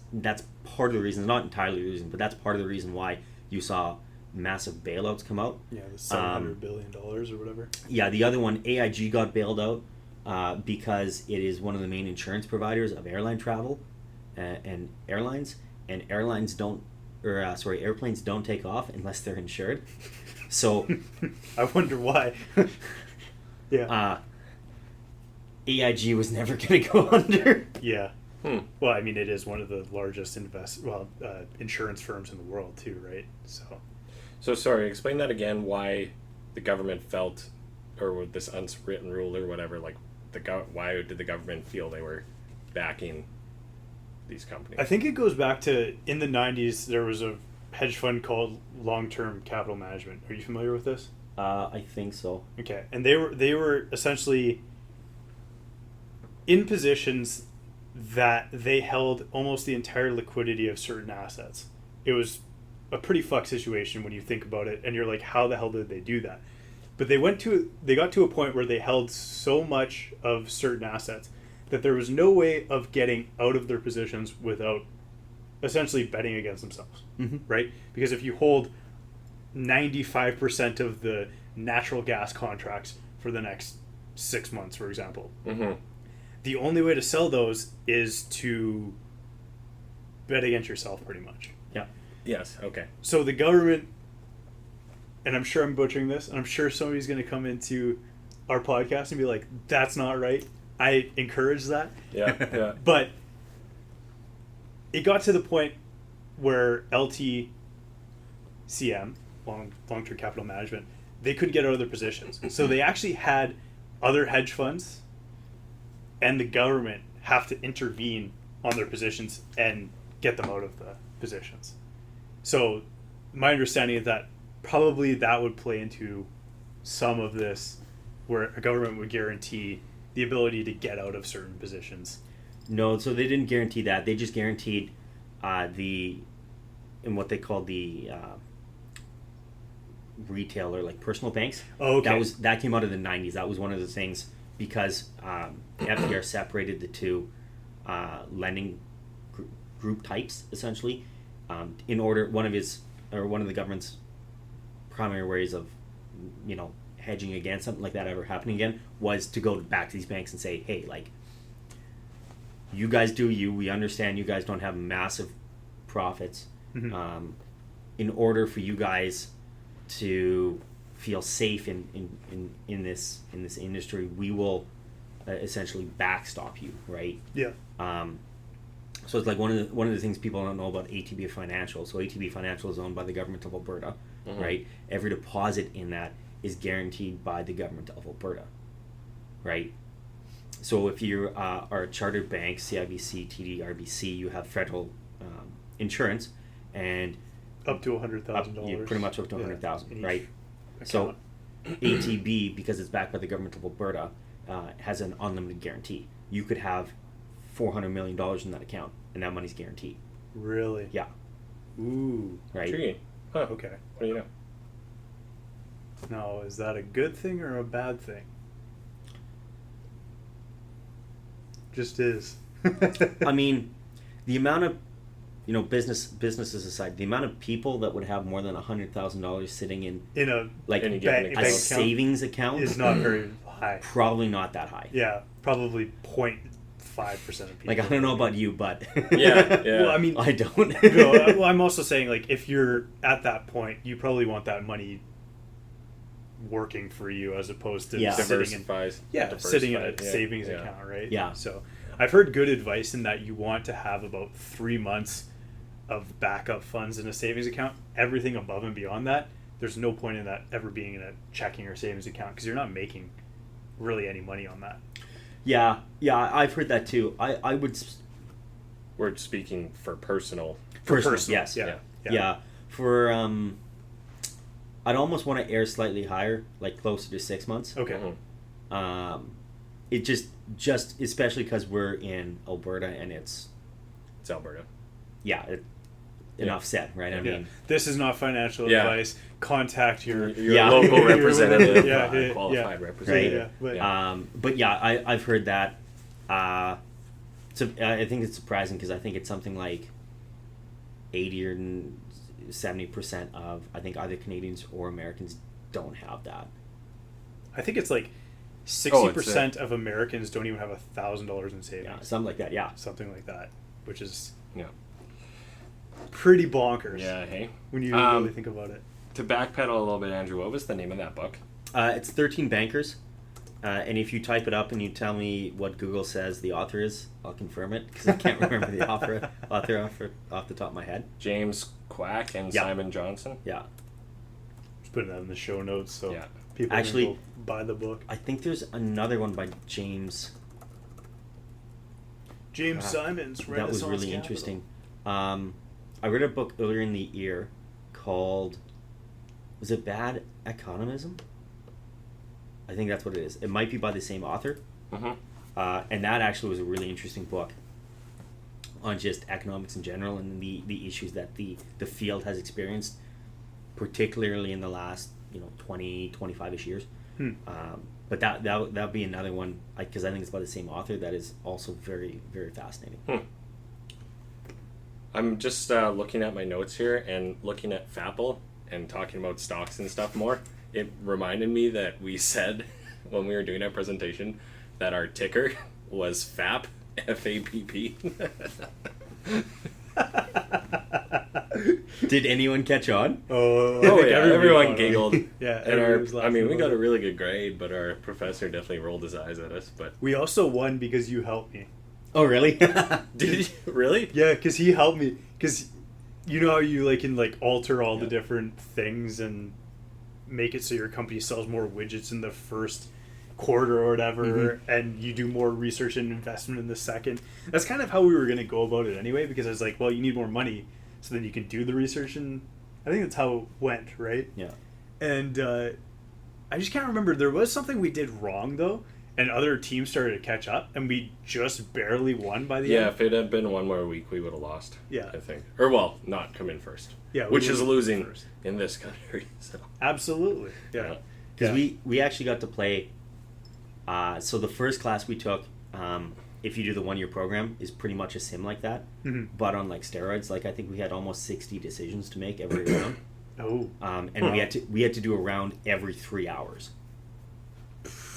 part of the reason, not entirely the reason, but that's part of the reason why you saw massive bailouts come out. Yeah, the $700 billion or whatever. Yeah, the other one, AIG got bailed out because it is one of the main insurance providers of airline travel and airlines, and airplanes don't take off unless they're insured. So I wonder why. Yeah. AIG was never going to go under. Yeah. Well, I mean, it is one of the largest insurance firms in the world too, right? So sorry, explain that again. Why the government felt, or with this unwritten rule or whatever, like why did the government feel they were backing these companies? I think it goes back to in the 90s. There was a hedge fund called Long-Term Capital Management. Are you familiar with this? I think so. Okay, and they were essentially in positions that they held almost the entire liquidity of certain assets. It was a pretty fucked situation when you think about it, and you're like, how the hell did they do that? But they got to a point where they held so much of certain assets that there was no way of getting out of their positions without essentially betting against themselves, right? Because if you hold 95% of the natural gas contracts for the next 6 months, for example, the only way to sell those is to bet against yourself, pretty much. Yeah. Yes. Okay. So the government, and I'm sure I'm butchering this, and I'm sure somebody's going to come into our podcast and be like, that's not right. I encourage that. Yeah. But it got to the point where LTCM, long-term capital management, they couldn't get out of their positions. So they actually had other hedge funds and the government have to intervene on their positions and get them out of the positions. So my understanding is that probably that would play into some of this, where a government would guarantee the ability to get out of certain positions. No, so they didn't guarantee that. They just guaranteed in what they called the retail or like personal banks. Oh, okay. That came out of the 90s. That was one of the things, because FDR separated the two lending group types essentially. In order, one of the government's primary ways of, hedging against something like that ever happening again was to go back to these banks and say, hey, like, you guys do you. We understand you guys don't have massive profits. In order for you guys to feel safe in this industry, we will essentially backstop you, right? Yeah. So it's like one of the things people don't know about ATB Financial. So ATB Financial is owned by the government of Alberta, right? Every deposit in that is guaranteed by the government of Alberta, right? So if you are a chartered bank, CIBC, TD, RBC, you have federal insurance, and up to $100,000. Pretty much up to $100,000, right? So ATB, because it's backed by the government of Alberta, has an unlimited guarantee. You could have $400 million in that account, and that money's guaranteed. Really? Yeah. Ooh. Right. Intriguing. Huh. Okay. What do you know? Now, is that a good thing or a bad thing? Just is. I mean, the amount of, businesses aside, the amount of people that would have more than $100,000 sitting in a a savings account is not very high. Probably not that high. Yeah, probably 0.5% of people. Like, I don't know about you, but yeah. Well, I mean, I don't. Well, I'm also saying, like, if you're at that point, you probably want that money working for you as opposed to sitting in a savings account, right? Yeah. So I've heard good advice in that you want to have about 3 months of backup funds in a savings account. Everything above and beyond that, there's no point in that ever being in a checking or savings account because you're not making really any money on that. Yeah, I've heard that too. I would. We're speaking for personal. Yes. Yeah. For I'd almost want to err slightly higher, like closer to 6 months. Okay. It just especially because we're in Alberta and it's Alberta. Yeah. Enough said, right? I mean, this is not financial advice. Contact your local representative, qualified representative. Right? But yeah, I've heard that. So I think it's surprising because I think it's something like 80 or 70% of I think either Canadians or Americans don't have that. I think it's like 60% of Americans don't even have $1,000 in savings. Yeah, something like that. Yeah, something like that, which is pretty bonkers. Yeah, hey. When you really think about it. To backpedal a little bit, Andrew, what was the name of that book? It's 13 Bankers. And if you type it up and you tell me what Google says the author is, I'll confirm it because I can't remember the author off the top of my head. James Quack and Simon Johnson. Yeah. Just putting that in the show notes so Yeah. people Actually, can go buy the book. I think there's another one by James. Simons, That was really interesting. I read a book earlier in the year called, was it Bad Economism? I think that's what it is. It might be by the same author. Mm-hmm. And that actually was a really interesting book on just economics in general and the issues that the field has experienced, particularly in the last 20, 25-ish years. But that would be another one, because I think it's by the same author, that is also very, very fascinating. I'm just looking at my notes here and looking at Fapple and talking about stocks and stuff more. It reminded me that we said when we were doing our presentation that our ticker was FAP, F-A-P-P. Did anyone catch on? Oh yeah, everyone giggled. Yeah, and we got a really good grade, but our professor definitely rolled his eyes at us. But we also won because you helped me. Oh really? Did you really? Yeah, because he helped me. Because you know how you can alter all the different things and make it so your company sells more widgets in the first quarter or whatever, and you do more research and investment in the second. That's kind of how we were going to go about it anyway, because I was like, well, you need more money so then you can do the research, and I think that's how it went, right? Yeah. And I just can't remember. There was something we did wrong though, and other teams started to catch up, and we just barely won by the end. Yeah, if it had been one more week, we would have lost. Yeah. I think. Or, well, not come in first. Yeah. Which is losing first in this country. So. Absolutely. Yeah. Because we actually got to play. So the first class we took, if you do the 1-year program, is pretty much a sim like that, but on steroids. I think we had almost 60 decisions to make every round. Oh. And we had to do a round every 3 hours.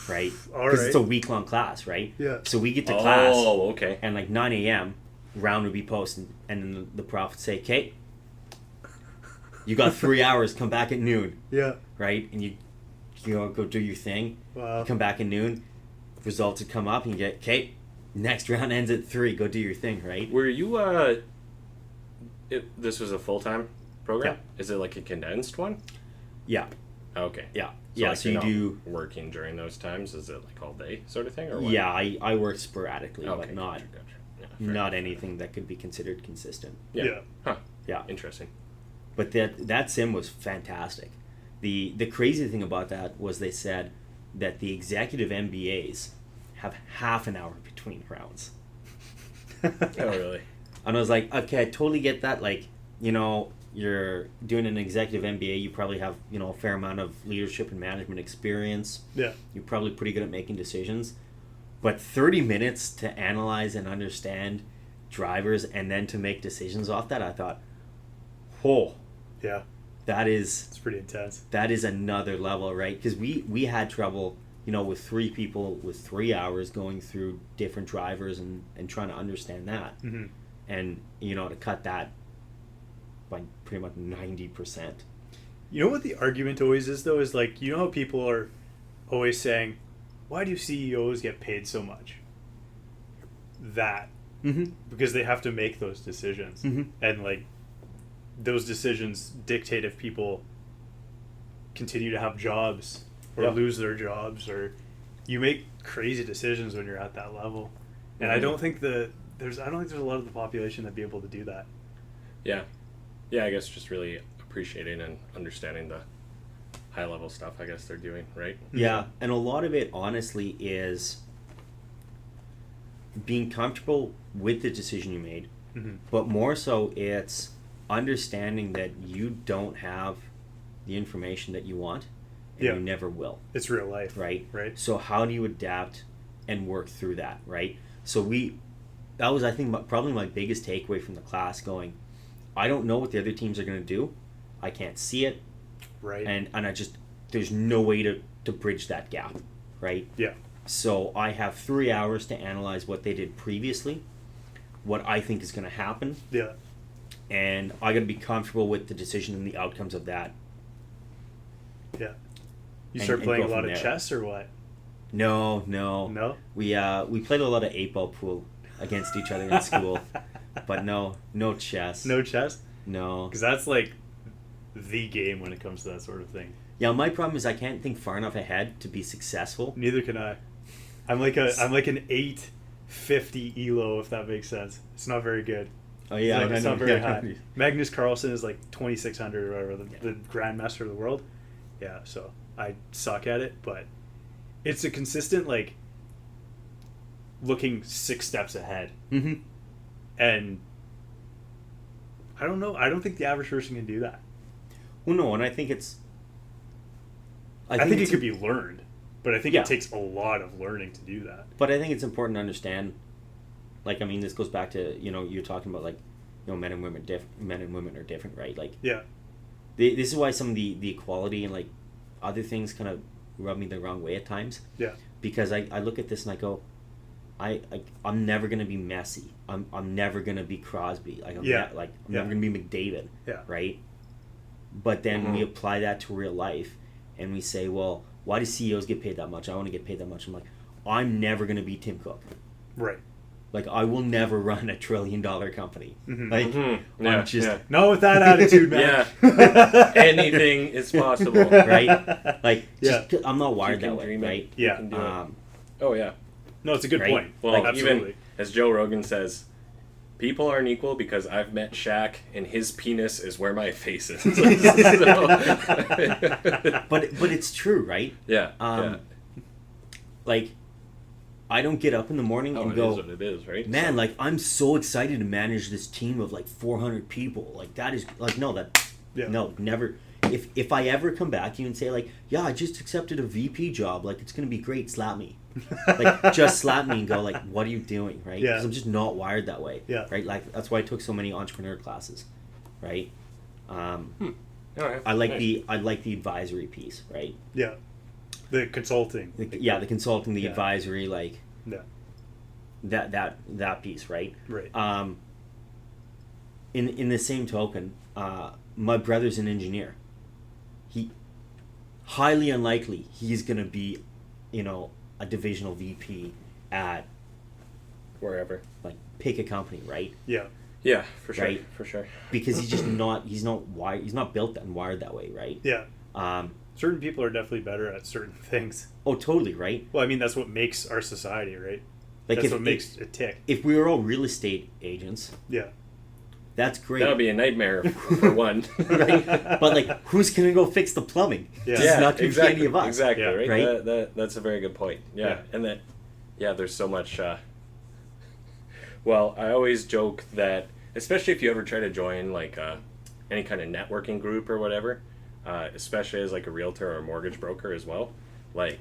Right? All right. Because it's a week-long class, right? Yeah. So we get to class. Oh, okay. And 9 a.m. round would be posted, and then the prof would say, "Kate, you got 3 hours. Come back at noon." Yeah. Right? And you go do your thing. Wow. You come back at noon. Results would come up, and you get, "Kate, next round ends at 3. Go do your thing." Right? Were you this was a full-time program? Yeah. Is it a condensed one? Yeah. Okay. Yeah. So, So you do working during those times. Is it all day sort of thing, or what? Yeah, I work sporadically, Okay, but not gotcha. Yeah, fair not enough. anything that could be considered consistent. Yeah. Huh. Yeah. Interesting. But that sim was fantastic. The crazy thing about that was they said that the executive MBAs have half an hour between rounds. Oh, really? And I was like, okay, I totally get that. You're doing an executive MBA, you probably have, a fair amount of leadership and management experience. Yeah. You're probably pretty good at making decisions. But 30 minutes to analyze and understand drivers and then to make decisions off that, I thought, Yeah. it's pretty intense. That is another level, right? Because we had trouble, with 3 people with 3 hours going through different drivers and trying to understand that. Mm-hmm. And, to cut that by pretty much 90%. You know what the argument always is, though, is how people are always saying, why do CEOs get paid so much? Because they have to make those decisions. And, those decisions dictate if people continue to have jobs or lose their jobs, or you make crazy decisions when you're at that level. And I don't think there's a lot of the population that'd be able to do that. Yeah. Yeah, I guess just really appreciating and understanding the high level stuff I guess they're doing, right? Yeah, and a lot of it honestly is being comfortable with the decision you made, but more so it's understanding that you don't have the information that you want, and you never will. It's real life. Right? Right. So how do you adapt and work through that, right? So that was, I think, probably my biggest takeaway from the class, going, I don't know what the other teams are going to do. I can't see it. Right. And there's no way to bridge that gap, right? Yeah. So I have 3 hours to analyze what they did previously, what I think is going to happen. Yeah. And I got to be comfortable with the decision and the outcomes of that. Yeah. You And start playing go a lot from of there. chess or what? No? We played a lot of 8-ball pool against each other in school, but no chess. No chess? No. Because that's like the game when it comes to that sort of thing. Yeah, my problem is I can't think far enough ahead to be successful. Neither can I. I'm like an 850 ELO, if that makes sense. It's not very good. Oh yeah, it's not very high. Magnus Carlsen is like 2600 or whatever, the grandmaster of the world. Yeah, so I suck at it, but it's a consistent like looking 6 steps ahead. Mm-hmm. And I don't know. I don't think the average person can do that. Well, no, and I think it's. I think it could be learned, but I think it takes a lot of learning to do that. But I think it's important to understand. Like, I mean, this goes back to you're talking about like, men and women are different, right? Like, yeah, this is why some of the equality and like other things kind of rub me the wrong way at times. Yeah, because I look at this and I go, I'm never gonna be Messi. I'm never gonna be Crosby. Like, I'm never gonna be McDavid. Yeah, right. But then we apply that to real life, and we say, well, why do CEOs get paid that much? I want to get paid that much. I'm like, I'm never gonna be Tim Cook. Right. Like, I will never run a $1 trillion company. Mm-hmm. Like, I'm just not with that attitude, man. Yeah, anything is possible, right? Like, I'm not wired that way, right? Yeah. Oh yeah. No, it's a good point. Well, like, absolutely. Even as Joe Rogan says, people aren't equal because I've met Shaq and his penis is where my face is. But it's true, right? Yeah. Like, I don't get up in the morning and go, it is what it is, right? Man, like, I'm so excited to manage this team of like 400 people. Like, that is like, no, never. If I ever come back to you and say like, yeah, I just accepted a VP job, like, it's gonna be great, slap me. Like, just slap me and go like, what are you doing, right? Because I'm just not wired that way. Yeah. Right. Like, that's why I took so many entrepreneur classes, right? Right. I like the advisory piece, right? Yeah. The consulting. The consulting, the advisory, like. Yeah. That piece, right? Right. In the same token, my brother's an engineer. He highly unlikely he's gonna be, a divisional VP at wherever. Like, pick a company, right? Yeah. Yeah, for sure. Right? For sure. Because he's not wired. He's not built and wired that way, right? Yeah. Certain people are definitely better at certain things. Oh, totally, right? Well, I mean, that's what makes our society, right? Like, that's what makes it tick. If we were all real estate agents, that's great. That would be a nightmare for one. Right? But like, who's gonna go fix the plumbing? Yeah, It's not gonna be any of us. Exactly, right? Right? That's a very good point. Yeah. And that, there's so much. Well, I always joke that, especially if you ever try to join like any kind of networking group or whatever, especially as like a realtor or a mortgage broker as well, like,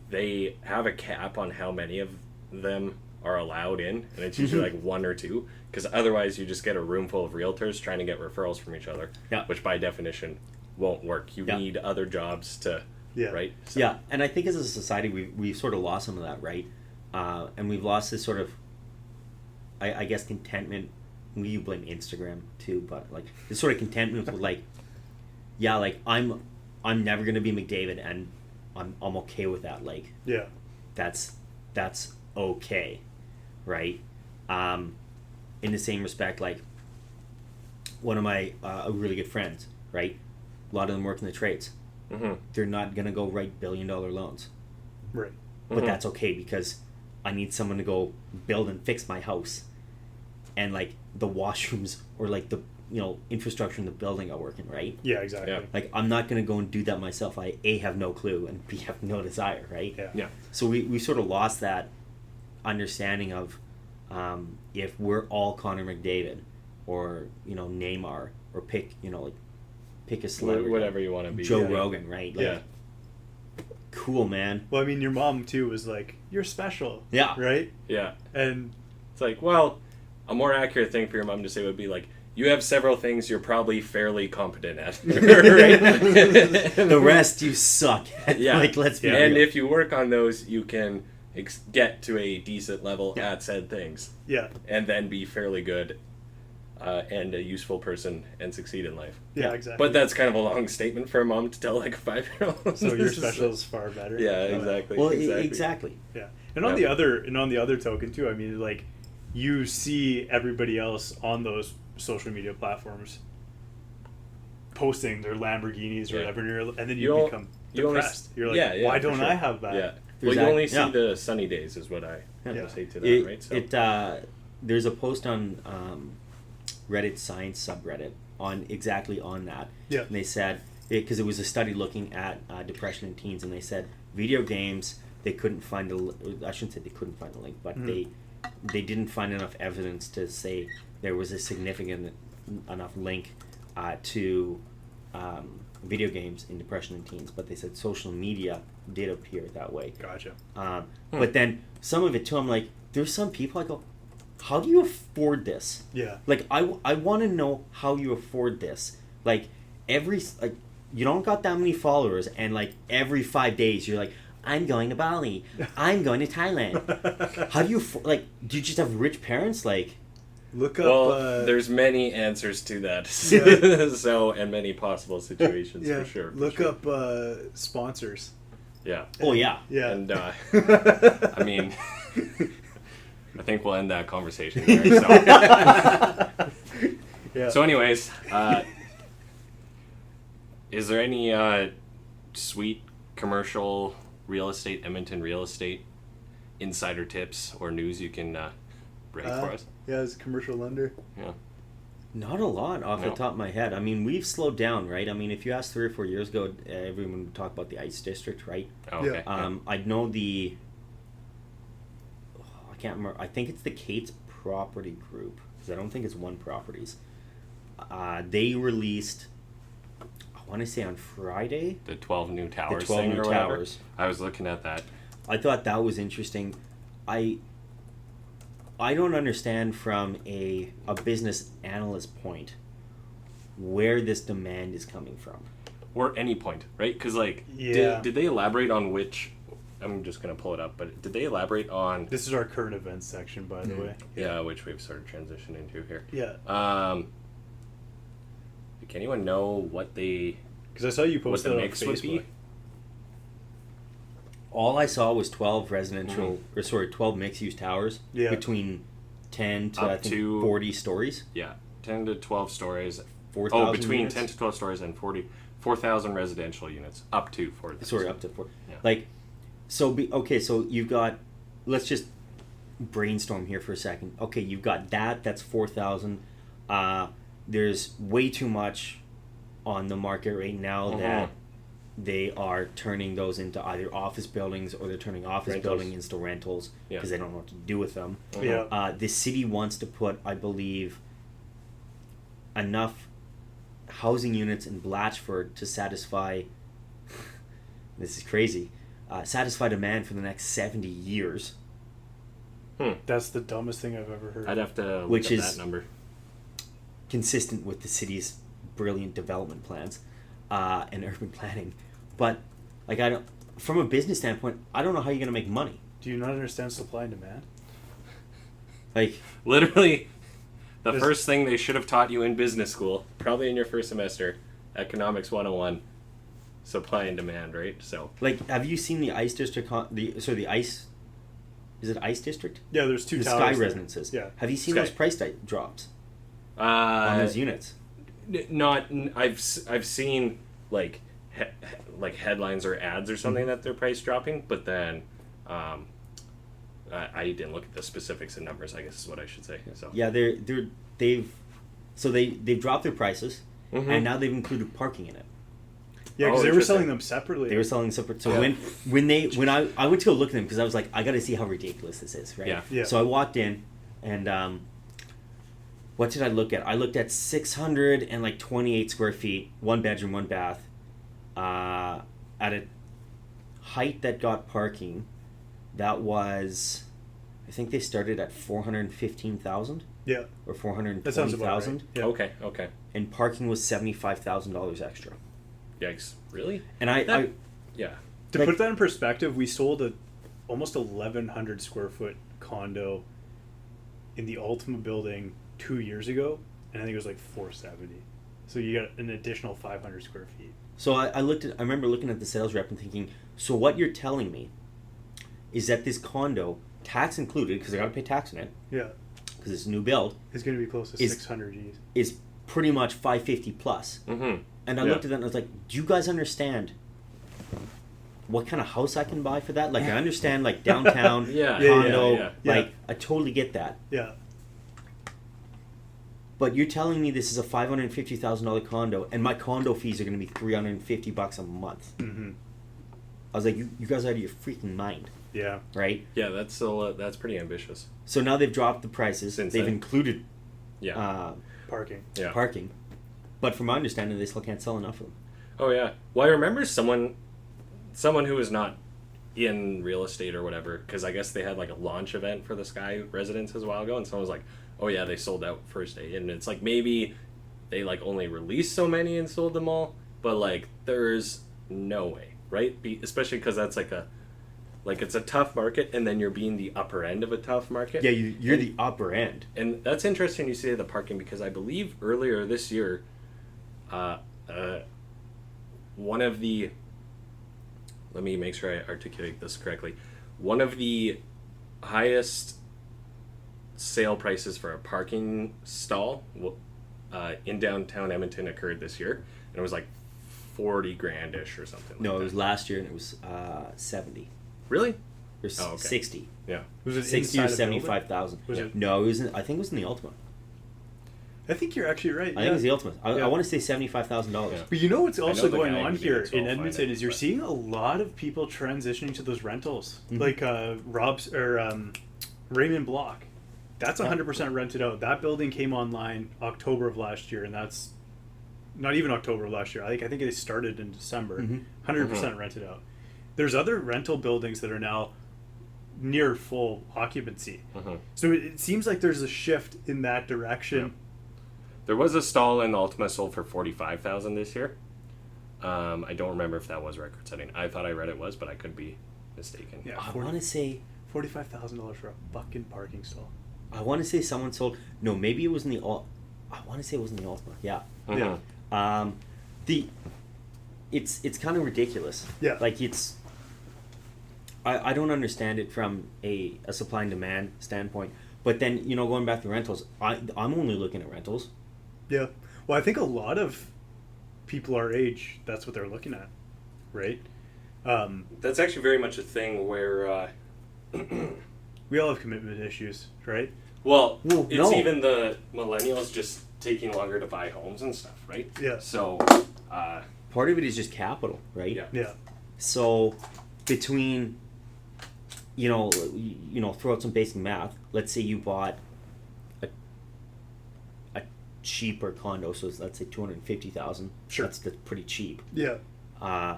they have a cap on how many of them are allowed in, and it's usually like 1 or 2, because otherwise you just get a room full of realtors trying to get referrals from each other, which by definition won't work. You need other jobs to, right? So. Yeah, and I think as a society we've sort of lost some of that, right? And we've lost this sort of, I guess, contentment. You blame Instagram too, but like this sort of contentment with like, like I'm never gonna be McDavid, and I'm okay with that. Like, that's okay, right? In the same respect, like, one of my really good friends, right? A lot of them work in the trades. Mm-hmm. They're not gonna go write $1 billion loans, right? But that's okay, because I need someone to go build and fix my house, and like the washrooms or like the infrastructure in the building I work in, right? Yeah, exactly. Like, I'm not gonna go and do that myself. I have no clue, and B, have no desire, right? Yeah. So we sort of lost that understanding of, if we're all Connor McDavid or Neymar, or pick a celebrity, whatever you want to be, Joe Rogan, right? Like, cool, man. Well, I mean, your mom too was like, you're special, right? Yeah. And it's like, well, a more accurate thing for your mom to say would be like, you have several things you're probably fairly competent at, right? The rest you suck at. Yeah. Like, let's be and real. if you work on those, you can get to a decent level at said things. Yeah. And then be fairly good and a useful person and succeed in life. Yeah, exactly. But that's kind of a long statement for a mom to tell like a 5-year-old. So your special is far better. Yeah, exactly. Well, exactly. Yeah, and on the other token too, I mean, like, you see everybody else on those social media platforms posting their Lamborghinis or whatever, and then you become depressed. You're like, why don't I have that? Yeah. Well, you only see the sunny days, is what I say to that, right? So. There's a post on Reddit Science subreddit on that. Yeah. And they said, because it was a study looking at depression in teens, and they said video games, they couldn't find I shouldn't say they couldn't find a link, but they didn't find enough evidence to say there was a significant enough link to video games in depression in teens, but they said social media did appear that way. Gotcha. But then some of it too, I'm like, there's some people I go, how do you afford this? Yeah. Like, I want to know how you afford this. Like, you don't got that many followers, and like every 5 days you're like, I'm going to Bali, I'm going to Thailand. How do you do you just have rich parents? Like, look up. Well, there's many answers to that. So, and many possible situations for sure. Look up sponsors. Yeah. Oh yeah. Yeah. And I mean, I think we'll end that conversation there. So, So anyways, is there any sweet commercial real estate, Edmonton real estate insider tips or news you can break for us? Yeah, as a commercial lender. Yeah. Not a lot off the top of my head. I mean, we've slowed down, right? I mean, if you asked 3 or 4 years ago, everyone would talk about the ICE district, right? Oh, okay. I know I can't remember. I think it's the Kate's Property Group, because I don't think it's One Properties. They released, I want to say on Friday, the 12 new towers. The 12 new towers. I was looking at that. I thought that was interesting. I don't understand from a business analyst point where this demand is coming from. Or any point, right? Because, like, did they elaborate on which... I'm just going to pull it up, but did they elaborate on... This is our current events section, by the way. Yeah, which we've sort of transitioned into here. Yeah. Can anyone know what they... Because I saw you posted what the on mix Facebook. would be? All I saw was 12 12 mixed-use towers between 10 to, I think, 40 stories. Yeah, 10 to 12 stories. 4,000 between units? 10 to 12 stories and 4,000 residential units. Up to 4,000. Sorry, up to 4. Yeah. Like, so you've got, let's just brainstorm here for a second. Okay, you've got that's 4,000. There's way too much on the market right now that they are turning those into either office buildings, or they're turning office buildings into rentals because they don't know what to do with them. The city wants to put, I believe, enough housing units in Blatchford to satisfy this is crazy, satisfy demand for the next 70 years. That's the dumbest thing I've ever heard. I'd have to look at that number. Consistent with the city's brilliant development plans and urban planning. But, like, from a business standpoint, I don't know how you're going to make money. Do you not understand supply and demand? Like, literally, the first thing they should have taught you in business school, probably in your first semester, Economics 101, supply and demand, right? So, like, have you seen the ICE district? The ICE, is it ICE district? Yeah, there's 2 the towers. Sky there. residences. Yeah. Have you seen those price drops on those units? I've seen like headlines or ads or something that they're price dropping, but then I didn't look at the specifics and numbers, I guess is what I should say. So yeah, they've dropped their prices, and now they've included parking in it. Yeah, because they were selling them separately. They were selling separate. So when I went to go look at them, because I was like, I got to see how ridiculous this is, right? Yeah. So I walked in, and what did I look at? I looked at 628 square feet, 1 bedroom, 1 bath, at a height that got parking. That was, I think they started at 415,000. Yeah. Or 420,000. That sounds about right. Yeah. Okay. And parking was $75,000 extra. Yikes! Really? And yeah. To put that in perspective, we sold a almost 1,100 square foot condo in the Ultima building 2 years ago and I think it was like 470. So you got an additional 500 square feet. So I remember looking at the sales rep and thinking, so what you're telling me is that this condo, tax included, because I got to pay tax on it. Yeah. Because it's a new build. It's going to be close to 600 G's. Is pretty much 550 plus. Mm-hmm. And I looked at that and I was like, do you guys understand what kind of house I can buy for that? Like, I understand, like, downtown, condo. Like, I totally get that. Yeah. But you're telling me this is a $550,000 condo, and my condo fees are going to be $350 a month. Mm-hmm. I was like, you guys are out of your freaking mind. Yeah. Right? Yeah, that's still that's pretty ambitious. So now they've dropped the prices. They've included parking. Yeah. Parking. But from my understanding, they still can't sell enough of them. Oh, yeah. Well, I remember someone who was not in real estate or whatever, because I guess they had like a launch event for the Sky Residences a while ago, and someone was like, oh yeah, they sold out first day. And it's like, maybe they like only released so many and sold them all, but like there's no way, right? Especially because that's it's a tough market, and then you're being the upper end of a tough market. Yeah, you're the upper end. And that's interesting you say the parking, because I believe earlier this year, one of the, let me make sure I articulate this correctly, one of the highest sale prices for a parking stall in downtown Edmonton occurred this year, and it was like 40 grand-ish or something. No, like it was last year, and it was 70. Really? Or 60. Yeah. Was it 60 or inside a 75,000. No, it was. I think it was in the Ultima. I think you're actually right. I think it was the Ultima. I want to say $75,000. But you know what's also going on who did here it, so in I'll find Edmonton it, is you're but- seeing a lot of people transitioning to those rentals, like Raymond Block. That's 100% rented out. That building came online October of last year, and that's not even October of last year. I think they started in December. 100% rented out. There's other rental buildings that are now near full occupancy. So it seems like there's a shift in that direction. Yeah. There was a stall in Ultima sold for $45,000 this year. I don't remember if that was record setting. I thought I read it was, but I could be mistaken. Yeah, I want to say $45,000 for a fucking parking stall. I want to say someone sold. No, maybe it was in the. I want to say it was in the Ultima. Yeah. Yeah. It's kind of ridiculous. Yeah. Like it's. I don't understand it from a supply and demand standpoint. But then going back to rentals, I'm only looking at rentals. Yeah. Well, I think a lot of people our age, that's what they're looking at, right? That's actually very much a thing where we all have commitment issues, right? Well, it's even the millennials just taking longer to buy homes and stuff, right? Yeah. So part of it is just capital, right? Yeah. So between throw out some basic math. Let's say you bought a cheaper condo, so let's say $250,000. Sure. That's pretty cheap. Yeah. I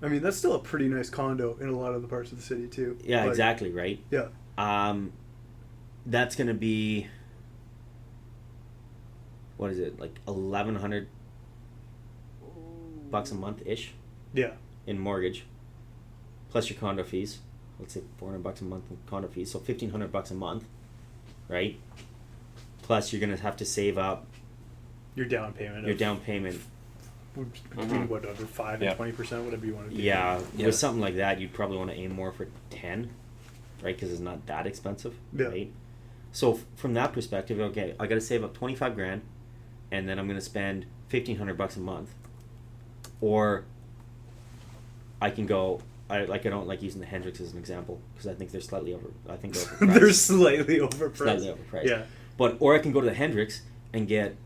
mean, that's still a pretty nice condo in a lot of the parts of the city too. Yeah, exactly, right? Yeah. That's going to be, what is it, like $1,100 a month ish? Yeah. In mortgage, plus your condo fees. Let's say $400 a month in condo fees, so $1,500 a month, right? Plus, you're gonna have to save up your down payment. Between whatever 5 and 20%, whatever you want to do. Yeah, with something like that, you'd probably want to aim more for 10, right? Because it's not that expensive, right? So from that perspective, okay, I got to save up 25 grand, and then I'm gonna spend $1,500 a month, or I can go. I don't like using the Hendricks as an example because I think they're slightly overpriced. They're slightly overpriced. Slightly overpriced. Yeah. Or I can go to the Hendricks and get,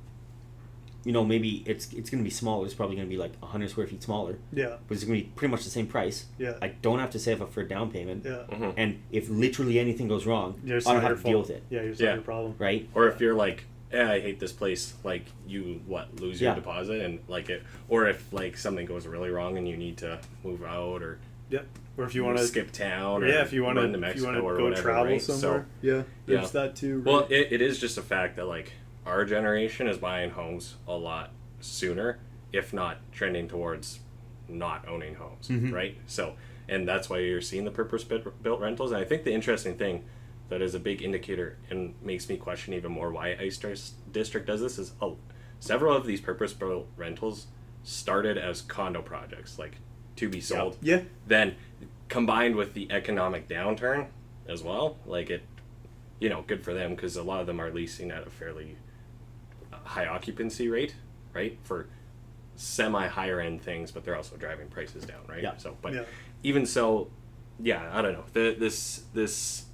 maybe it's going to be smaller. It's probably going to be like 100 square feet smaller. Yeah. But it's going to be pretty much the same price. Yeah. I don't have to save up for a down payment. Yeah. And if literally anything goes wrong, I don't have to deal with it. Yeah, it's not your problem. Right? Or if you're like, I hate this place, like you lose your deposit and like it, or if like something goes really wrong and you need to move out or. Yeah, or if you want to skip town, or if you want run to Mexico or go whatever, travel right? somewhere, there's that too. Right? Well, it is just a fact that like our generation is buying homes a lot sooner, if not trending towards not owning homes, right? So, and that's why you're seeing the purpose-built rentals. And I think the interesting thing that is a big indicator and makes me question even more why Ice District does this is several of these purpose-built rentals started as condo projects, like to be sold. Yeah. Then combined with the economic downturn as well, like it, good for them because a lot of them are leasing at a fairly high occupancy rate, right? For semi higher end things, but they're also driving prices down, right? Yeah. So, but even so, yeah, I don't know. This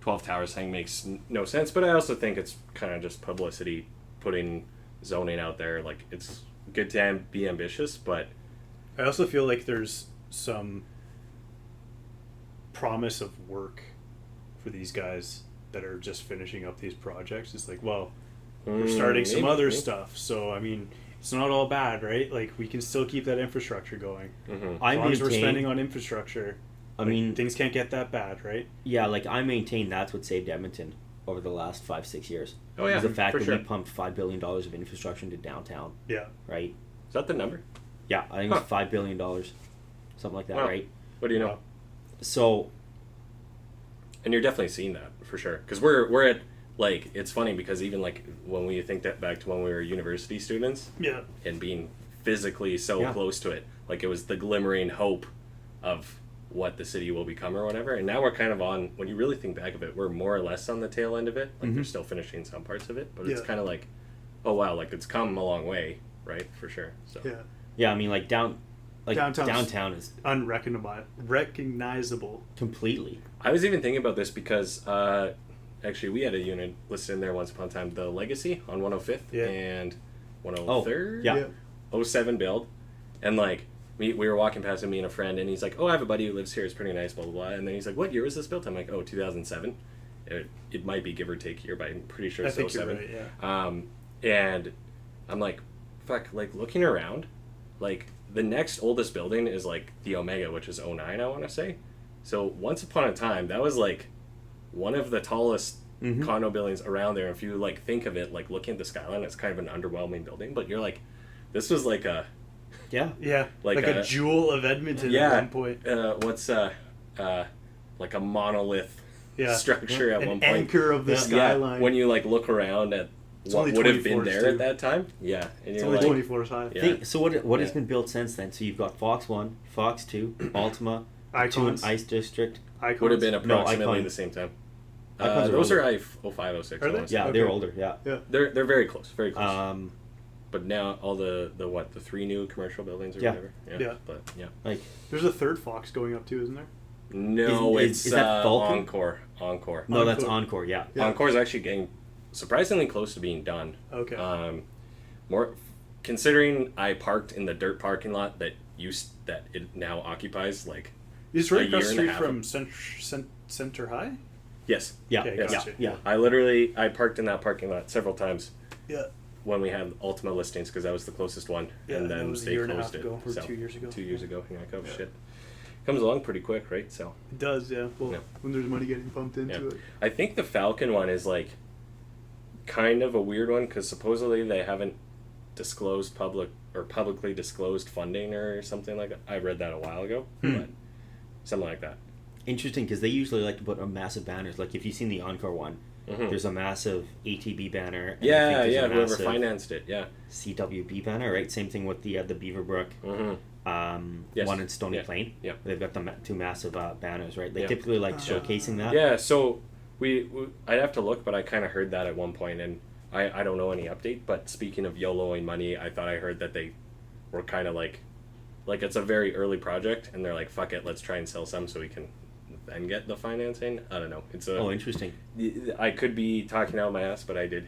12 Towers thing makes no sense, but I also think it's kind of just publicity, putting zoning out there. Like, it's good to be ambitious, but I also feel like there's some promise of work for these guys that are just finishing up these projects. It's like, well, we're starting some other stuff, so I mean, it's not all bad, right? Like, we can still keep that infrastructure going. As long as we're spending on infrastructure, I mean, things can't get that bad, right? Yeah, like I maintain that's what saved Edmonton over the last 5-6 years. Oh yeah, the fact that sure. we pumped $5 billion of infrastructure into downtown. Yeah. Right. Is that the number? Yeah, I think it's $5 billion, something like that, Wow. right? What do you know? So, and you're definitely seeing that for sure, because we're at, like, it's funny because even like when we think that back to when we were university students, and being physically so close to it, like it was the glimmering hope of what the city will become or whatever, and now we're kind of on, when you really think back of it, we're more or less on the tail end of it. Like they're still finishing some parts of it, but it's kind of like, oh wow, like it's come a long way, right? For sure. So yeah, I mean, like downtown is recognizable completely. I was even thinking about this because actually we had a unit listed in there once upon a time, the Legacy on 105th and 103rd, 07 build, and like we were walking past him, me and a friend, and he's like, oh, I have a buddy who lives here, it's pretty nice, blah blah blah, and then he's like, what year was this built? I'm like, oh, 2007. It might be give or take year, but I'm pretty sure it's 07. You're right, and I'm like, fuck, like looking around, like the next oldest building is like the Omega, which is 09, I want to say. So once upon a time, that was like one of the tallest condo buildings around there. If you like think of it, like looking at the skyline, it's kind of an underwhelming building, but you're like, this was like a like a jewel of Edmonton at one point. What's like a monolith structure at one point, anchor of the skyline. When you like look around at what would have been there at that time, and it's you're only like, 20 floors high. So what has been built since then? So you've got Fox 1, Fox 2, Ultima, Icons. 2 Ice District. Icons. Would have been approximately Icon. the same time. Icons Those older. are 05, 06. Are they? Yeah, they're older. Yeah. They're very close, very close. But now all the 3 new commercial buildings or whatever. But like there's a third Fox going up too, isn't there? No, is that Vulcan? Encore. No, that's Encore. Yeah. Encore is actually getting surprisingly close to being done. Okay. More considering I parked in the dirt parking lot that it now occupies, like it's right a across the year and a street half from Center High. Yes. Yeah. Okay, Yeah. gotcha. Yeah. I parked in that parking lot several times. Yeah. When we had Ultima listings, because that was the closest one, and that then was a they year and a closed half it. ago, or So, 2 years ago. 2 years ago. Yeah, like, oh shit, comes along pretty quick, right? So It does, yeah. Well, when there's money getting pumped into it. I think the Falcon one is like kind of a weird one because supposedly they haven't disclosed publicly disclosed funding or something like that. I read that a while ago, but something like that. Interesting, because they usually like to put on massive banners. Like if you've seen the Encore one, there's a massive ATB banner. And I think there's a whoever massive financed it, CWB banner, right? Same thing with the Beaverbrook, one in Stony Plain. Yeah, they've got the 2 massive banners, right? They typically like showcasing that. Yeah, so I'd have to look, but I kind of heard that at one point, and I don't know any update. But speaking of YOLOing money, I thought I heard that they were kind of like it's a very early project, and they're like, fuck it, let's try and sell some so we can then get the financing. I don't know. It's interesting. I could be talking out of my ass, but I did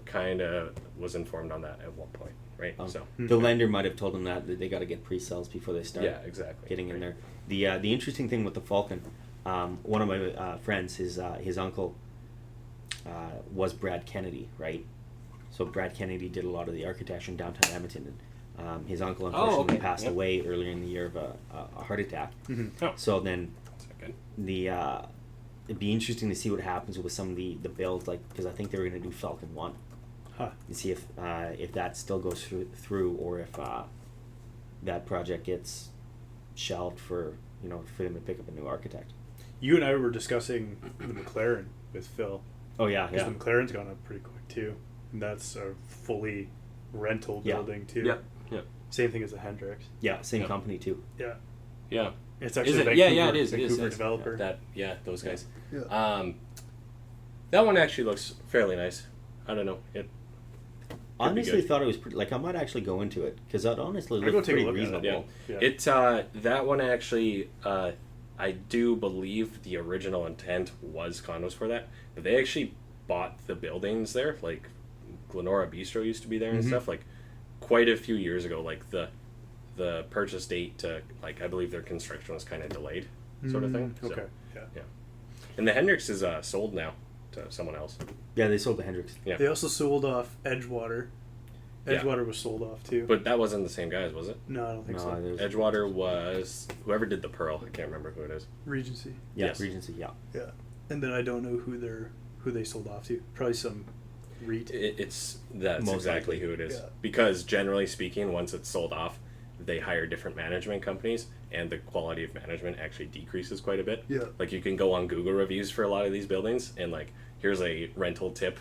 kind of was informed on that at one point, right? So the lender might have told them that they got to get pre-sales before they start. Getting in there. The interesting thing with the Falcon, one of my friends, his uncle was Brad Kennedy, right? So Brad Kennedy did a lot of the architecture in downtown Edmonton. And, his uncle unfortunately passed away earlier in the year of a heart attack. So then it'd be interesting to see what happens with some of the builds, like, because I think they were going to do Falcon 1 and see if that still goes through or if that project gets shelved for them to pick up a new architect. you and I were discussing the McLaren with Phil. Oh yeah, Because the McLaren's gone up pretty quick too, and that's a fully rental building too. Yeah. Same thing as the Hendrix. Yeah, same company too. Yeah. Yeah. It's actually Is it? Vancouver, Yeah, it is. Vancouver it is. developer. Those guys. Yeah. That one actually looks fairly nice. I don't know. It Honestly, thought it was pretty. Like, I might actually go into it because that honestly looks pretty reasonable. Yeah. It's that one actually. I do believe the original intent was condos for that, but they actually bought the buildings there. Like, Glenora Bistro used to be there and stuff. Like, quite a few years ago. Like the purchase date to, like, I believe their construction was kind of delayed, sort of thing. So, Okay. Yeah. And the Hendrix is sold now to someone else. Yeah, they sold the Hendrix. Yeah. They also sold off Edgewater. Edgewater was sold off too. But that wasn't the same guys, was it? No, I don't think so. Edgewater was whoever did the Pearl. I can't remember who it is. Regency. Yeah, Yes. Regency. Yeah. Yeah, and then I don't know who they sold off to. Probably some REIT. That's Most exactly likely. who it is. Yeah. Because generally speaking, once it's sold off, they hire different management companies, and the quality of management actually decreases quite a bit. Yeah. Like, you can go on Google reviews for a lot of these buildings, and, like, here's a rental tip.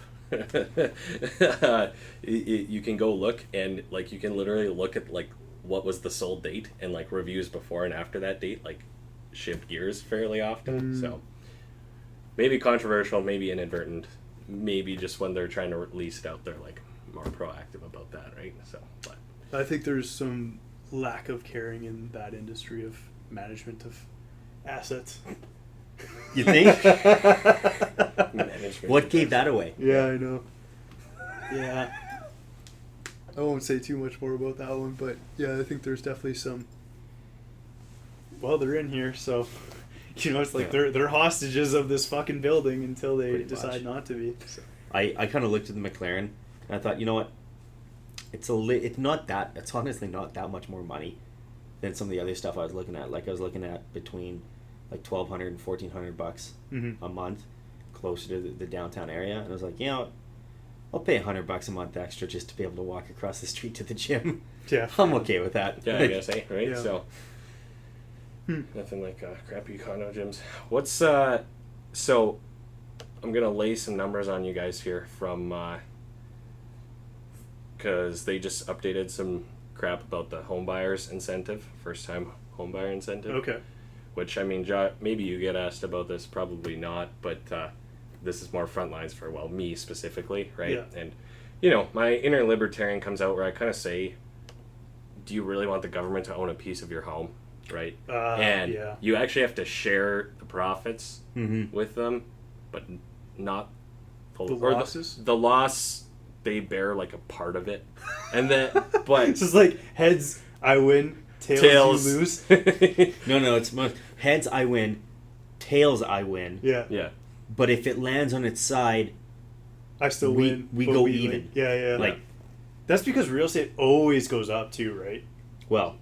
You can go look, and, like, you can literally look at, like, what was the sold date, and, like, reviews before and after that date, like, shift gears fairly often. So maybe controversial, maybe inadvertent, maybe just when they're trying to lease it out, they're, like, more proactive about that, right? So, but I think there's some lack of caring in that industry of management of assets. You think? management. What gave that away? Yeah, I know. Yeah. I won't say too much more about that one, but yeah, I think there's definitely some. Well, they're in here, so it's like they're hostages of this fucking building until they Pretty decide much. not to be. So. I kind of looked at the McLaren and I thought, you know what? It's honestly not that much more money than some of the other stuff I was looking at. Like, I was looking at between like $1,200 and $1,400 a month, closer to the downtown area, and I was like, you know, I'll pay $100 a month extra just to be able to walk across the street to the gym. Yeah, I'm okay with that. Yeah, I guess, right? Yeah. So nothing like crappy condo gyms. What's so I'm gonna lay some numbers on you guys here from because they just updated some crap about the home buyers incentive, first time home buyer incentive. Okay. Which, I mean, maybe you get asked about this, probably not, but this is more front lines for, well, me specifically, right? Yeah. And, you know, my inner libertarian comes out where I kind of say, do you really want the government to own a piece of your home, right? And you actually have to share the profits with them, but not the losses? The loss, they bear, like, a part of it. And then, but... It's just like, heads, I win. Tails, you lose. No, it's heads I win, tails I win. Yeah. But if it lands on its side, I still win. We go even. Yeah. Like, that's because real estate always goes up too, right? Well,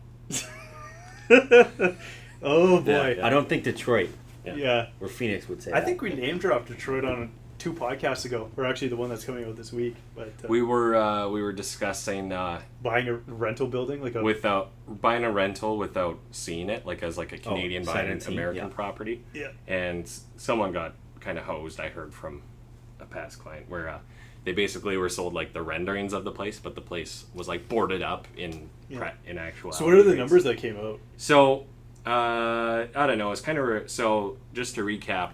oh boy. I don't think Detroit Yeah. or Phoenix would say I that. think we name dropped Detroit on 2 podcasts ago, or actually the one that's coming out this week. But we were discussing buying a rental building, like without buying a rental without seeing it, like as like a Canadian buying an American yeah. property. Yeah. And someone got kind of hosed. I heard from a past client where they basically were sold like the renderings of the place, but the place was like boarded up in actuality. So what are the numbers that came out? So I don't know. It's kind of so just to recap.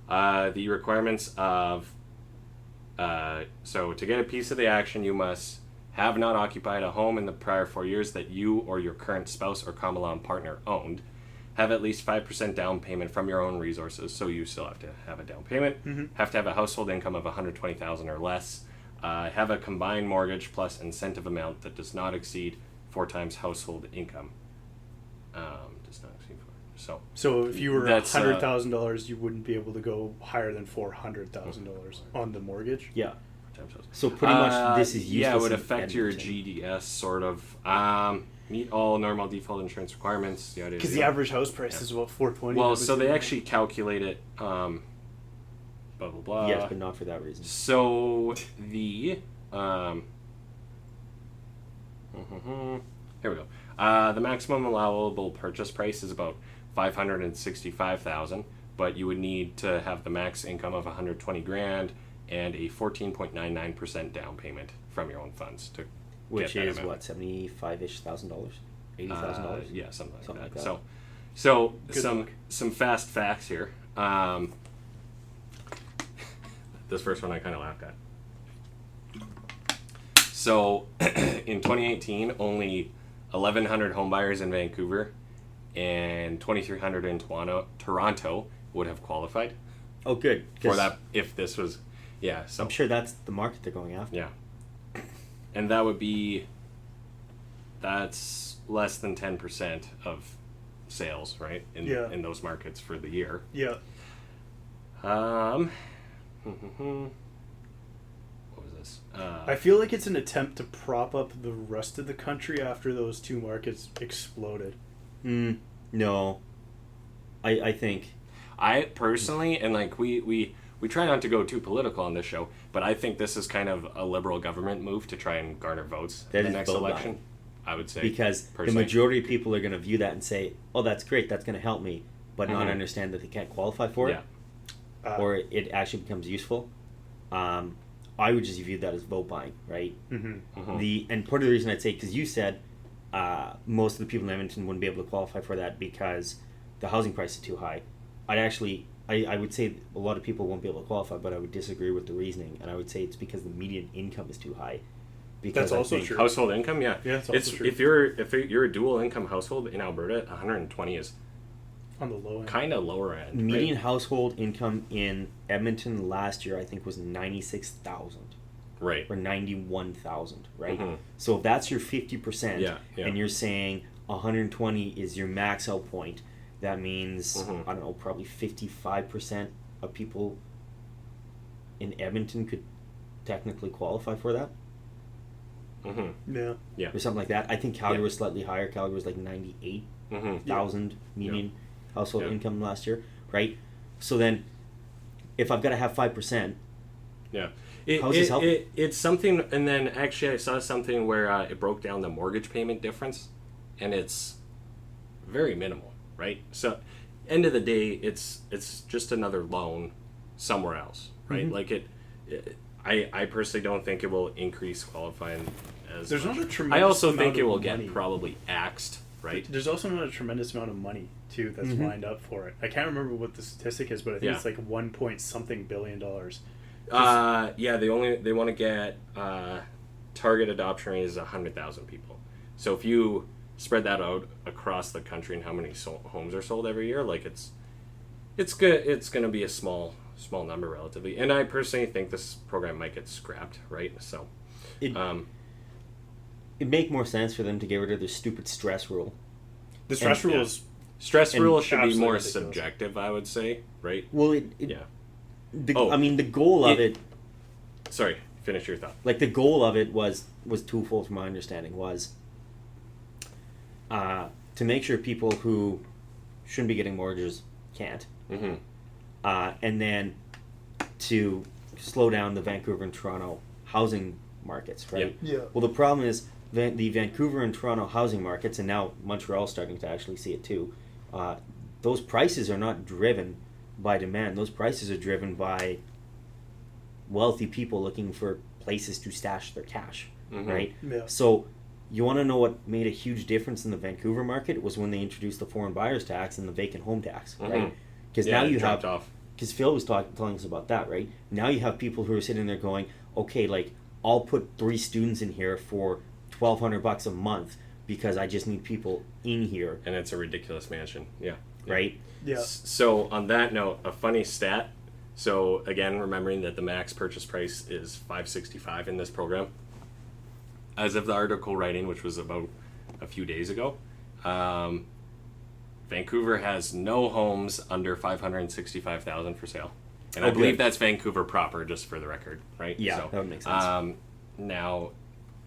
The requirements of so to get a piece of the action, you must have not occupied a home in the prior 4 years that you or your current spouse or common law partner owned, have at least 5% down payment from your own resources, so you still have to have a down payment, have to have a household income of $120,000 or less, have a combined mortgage plus incentive amount that does not exceed 4 times household income. Does not exceed 4. So if you were That's, $100,000, you wouldn't be able to go higher than $400,000 on the mortgage. Yeah. So pretty much this is useless. Yeah, it would in affect your Edmonton. GDS sort of. Meet all normal default insurance requirements. Because the average house price is what, $420. Well, so they actually calculate it. Blah blah blah. Yes, but not for that reason. So the here we go. The maximum allowable purchase price is about $565,000, but you would need to have the max income of 120 grand and a 14.99% down payment from your own funds to which get that is amount. what, $75,000-ish, $80,000? Yeah, something like that. that. So Good luck. some fast facts here. This first one I kind of laughed at. So in 2018, only 1,100 homebuyers in Vancouver and 2,300 in Toronto would have qualified Oh, good. for 'cause that if this was, yeah. So I'm sure that's the market they're going after. yeah, and that's less than 10% of sales, right? In those markets for the year. Yeah. What was this? I feel like it's an attempt to prop up the rest of the country after those two markets exploded. No. I think... I personally, and like we try not to go too political on this show, but I think this is kind of a liberal government move to try and garner votes That in the is next vote election. buying. I would say Because personally. the majority of people are going to view that and say, oh, that's great, that's going to help me, but not understand that they can't qualify for it, or it actually becomes useful. I would just view that as vote buying, right? And part of the reason I'd say, because you said most of the people in Edmonton wouldn't be able to qualify for that because the housing price is too high. I would say a lot of people won't be able to qualify, but I would disagree with the reasoning, and I would say it's because the median income is too high. Because That's also true. Household income, yeah. Yeah, it's also true. If you're a dual income household in Alberta, 120 is On the low end. kind of lower end. Median right? household income in Edmonton last year, I think, was 96,000 Right. or 91,000, right? Mhm. So if that's your 50%, Yeah. and you're saying 120 is your max out point, that means, I don't know, probably 55% of people in Edmonton could technically qualify for that, Yeah. or something like that. I think Calgary was slightly higher. Calgary was like 98,000 median household income last year, right? So then, if I've got to have 5%, Yeah. How is this helping? It's something, and then actually I saw something where it broke down the mortgage payment difference, and it's very minimal, right? So, end of the day, it's just another loan somewhere else, right? Like I personally don't think it will increase qualifying as There's much. not a tremendous I also amount think it of will money. get probably axed, right? There's also not a tremendous amount of money too that's lined up for it. I can't remember what the statistic is, but I think it's like 1 point something billion dollars. Yeah, they want to get target adoption rate is 100,000 people. So if you spread that out across the country and how many homes are sold every year, like it's good. It's going to be a small number relatively. And I personally think this program might get scrapped, right? So it'd make more sense for them to get rid of their stupid stress rule. The stress rule is stress rule should be absolutely more ridiculous. subjective, I would say, right? Well, I mean, the goal of it, Sorry, finish your thought. like the goal of it was twofold, from my understanding, was to make sure people who shouldn't be getting mortgages can't, and then to slow down the Vancouver and Toronto housing markets, right? Yeah. Well, the problem is the Vancouver and Toronto housing markets, and now Montreal's starting to actually see it too. Those prices are not driven by demand. Those prices are driven by wealthy people looking for places to stash their cash, right? Yeah. So you want to know what made a huge difference in the Vancouver market was when they introduced the foreign buyers tax and the vacant home tax, right? Because now you have, because Phil was telling us about that, right? Now you have people who are sitting there going, okay, like I'll put 3 students in here for $1,200 a month because I just need people in here, And it's a ridiculous mansion. Yeah. right? Yeah. So on that note, a funny stat. So again, remembering that the max purchase price is $565 in this program. As of the article writing, which was about a few days ago, Vancouver has no homes under $565,000 for sale, and I believe that's Vancouver proper, just for the record, right? Yeah, so, that would make sense. Now,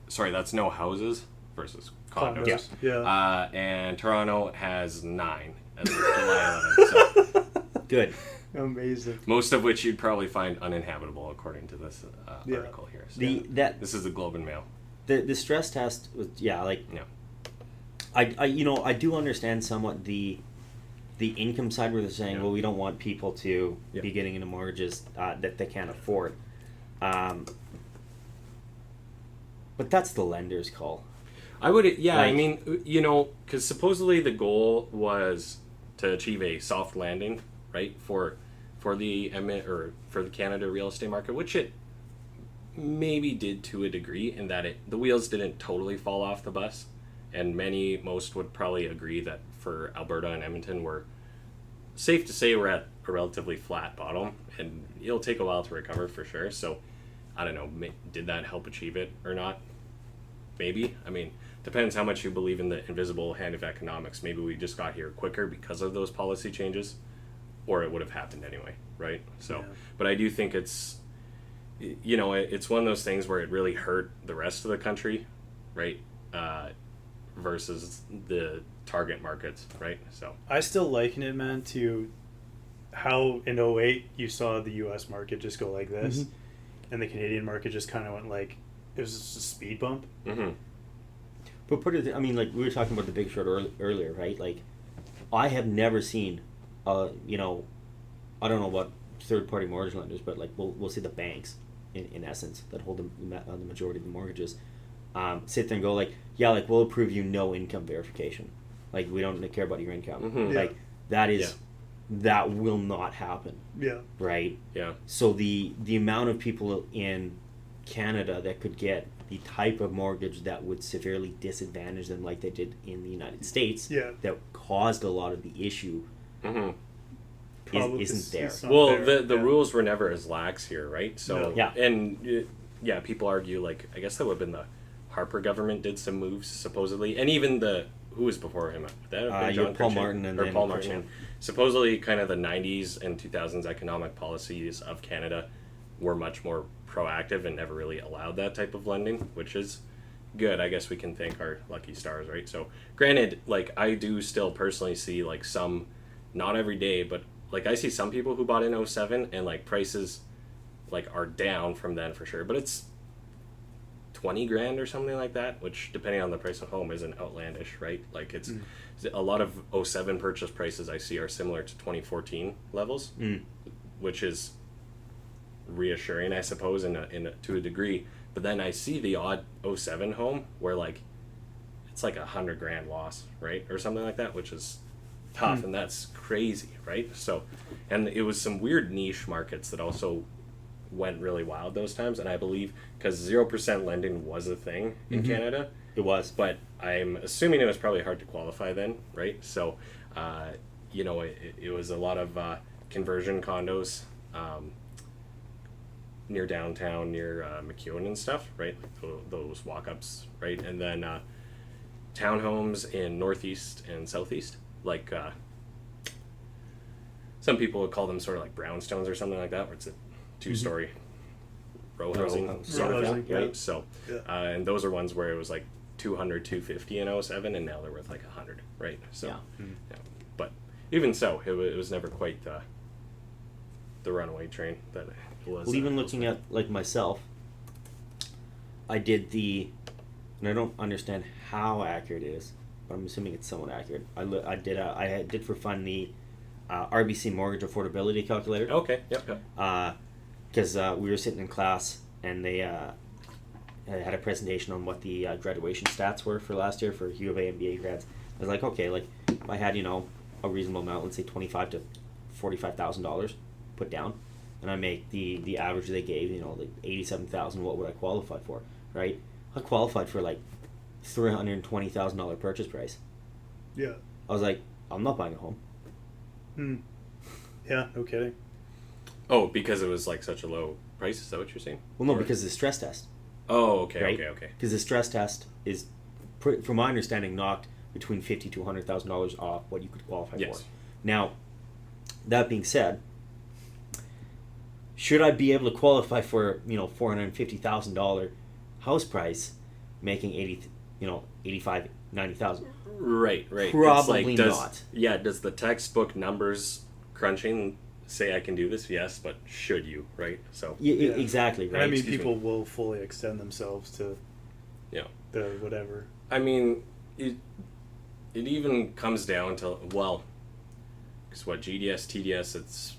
sorry, that's no houses versus condos. Yeah. And Toronto has 9 as of July 11th. So. Good. Amazing. Most of which you'd probably find uninhabitable, according to this article here. So this is the Globe and Mail. The stress test was I do understand somewhat the the income side where they're saying, well, we don't want people to Yeah. be getting into mortgages that they can't afford. But that's the lender's call. I would, yeah, I Like- mean, you know, because supposedly the goal was to achieve a soft landing, right, for the for the Canada real estate market, which it maybe did to a degree, in that the wheels didn't totally fall off the bus, and most would probably agree that for Alberta and Edmonton, we're safe to say we're at a relatively flat bottom, and it'll take a while to recover for sure. So, I don't know, did that help achieve it or not? Maybe. I mean, depends how much you believe in the invisible hand of economics. Maybe we just got here quicker because of those policy changes, or it would have happened anyway, right? So, Yeah. but I do think it's, you know, it's one of those things where it really hurt the rest of the country, right? Versus the target markets, right? So I still liken it, man, to how in '08 you saw the U.S. market just go like this, and the Canadian market just kind of went like, it was just a speed bump. mm-hmm. But I mean, like we were talking about the Big Short earlier, right? Like, I have never seen, you know, I don't know about third-party mortgage lenders, but like we'll see the banks, in essence, that hold the majority of the mortgages, sit there and go like, yeah, like we'll approve you no income verification, like we don't care about your income, Mm-hmm. like that is, that will not happen, Yeah. right? Yeah. So the amount of people in Canada that could get the type of mortgage that would severely disadvantage them, like they did in the United States, Yeah. that caused a lot of the issue, Mm-hmm. isn't there. it's not Well, there. the Yeah. rules were never as lax here, right? So No. Yeah. and yeah, people argue like, I guess that would have been the Harper government did some moves supposedly, and even who was before him? That have been you had Paul Chrétien? Martin and or then Paul Chrétien. Martin. Supposedly, kind of the '90s and 2000s economic policies of Canada were much more proactive and never really allowed that type of lending, which is good. I guess we can thank our lucky stars, right? So, granted, like I do still personally see like some, not every day, but like I see some people who bought in '07 and like prices like are down from then for sure, but it's 20 grand or something like that, which depending on the price of home isn't outlandish, right? Like it's a lot of '07 purchase prices I see are similar to 2014 levels, which is reassuring, I suppose, to a degree. But then I see the odd '07 home where like it's like $100 grand loss, right, or something like that, which is tough, and that's crazy, right? So, and it was some weird niche markets that also went really wild those times, and I believe because 0% lending was a thing in Canada, It was. but I'm assuming it was probably hard to qualify then, right? So, you know, it was a lot of conversion condos near downtown, near McEwen and stuff, right? Like those walk-ups, right? And then townhomes in northeast and southeast, like some people would call them sort of like brownstones or something like that, where it's a two-story row housing, house. sort Row of housing, thing, right? yeah. So, Yeah. and those are ones where it was like 200, 250 in '07, and now they're worth like 100, right? So, Yeah. yeah. But even so, it was never quite the runaway train that it was. Well, even looking at like myself, I did and I don't understand how accurate it is, but I'm assuming it's somewhat accurate. I did for fun the RBC mortgage affordability calculator. Okay. Yep. Because we were sitting in class and they had a presentation on what the graduation stats were for last year for U of A MBA grads. I was like, okay, like if I had a reasonable amount, let's say $25,000 to $45,000 put down, and I make the average they gave, like $87,000, what would I qualify for, right? I qualified for like $320,000 purchase price. Yeah. I was like, I'm not buying a home. Yeah, no kidding. Oh, because it was like such a low price. Is that what you're saying? Well, no, Or- because the stress test. Oh, okay, Right? okay. Because the stress test is, from my understanding, knocked between $50,000 to $100,000 off what you could qualify Yes. for. Now, that being said, should I be able to qualify for $450,000 house price, making 85, 90,000? Right. Probably it's like, not. Yeah, does the textbook numbers crunching say I can do this? Yes, but should you, right? So, Yeah. Exactly, And right? I mean, Excuse people will fully extend themselves to yeah. the whatever. I mean, it even comes down to, well, because what GDS, TDS, it's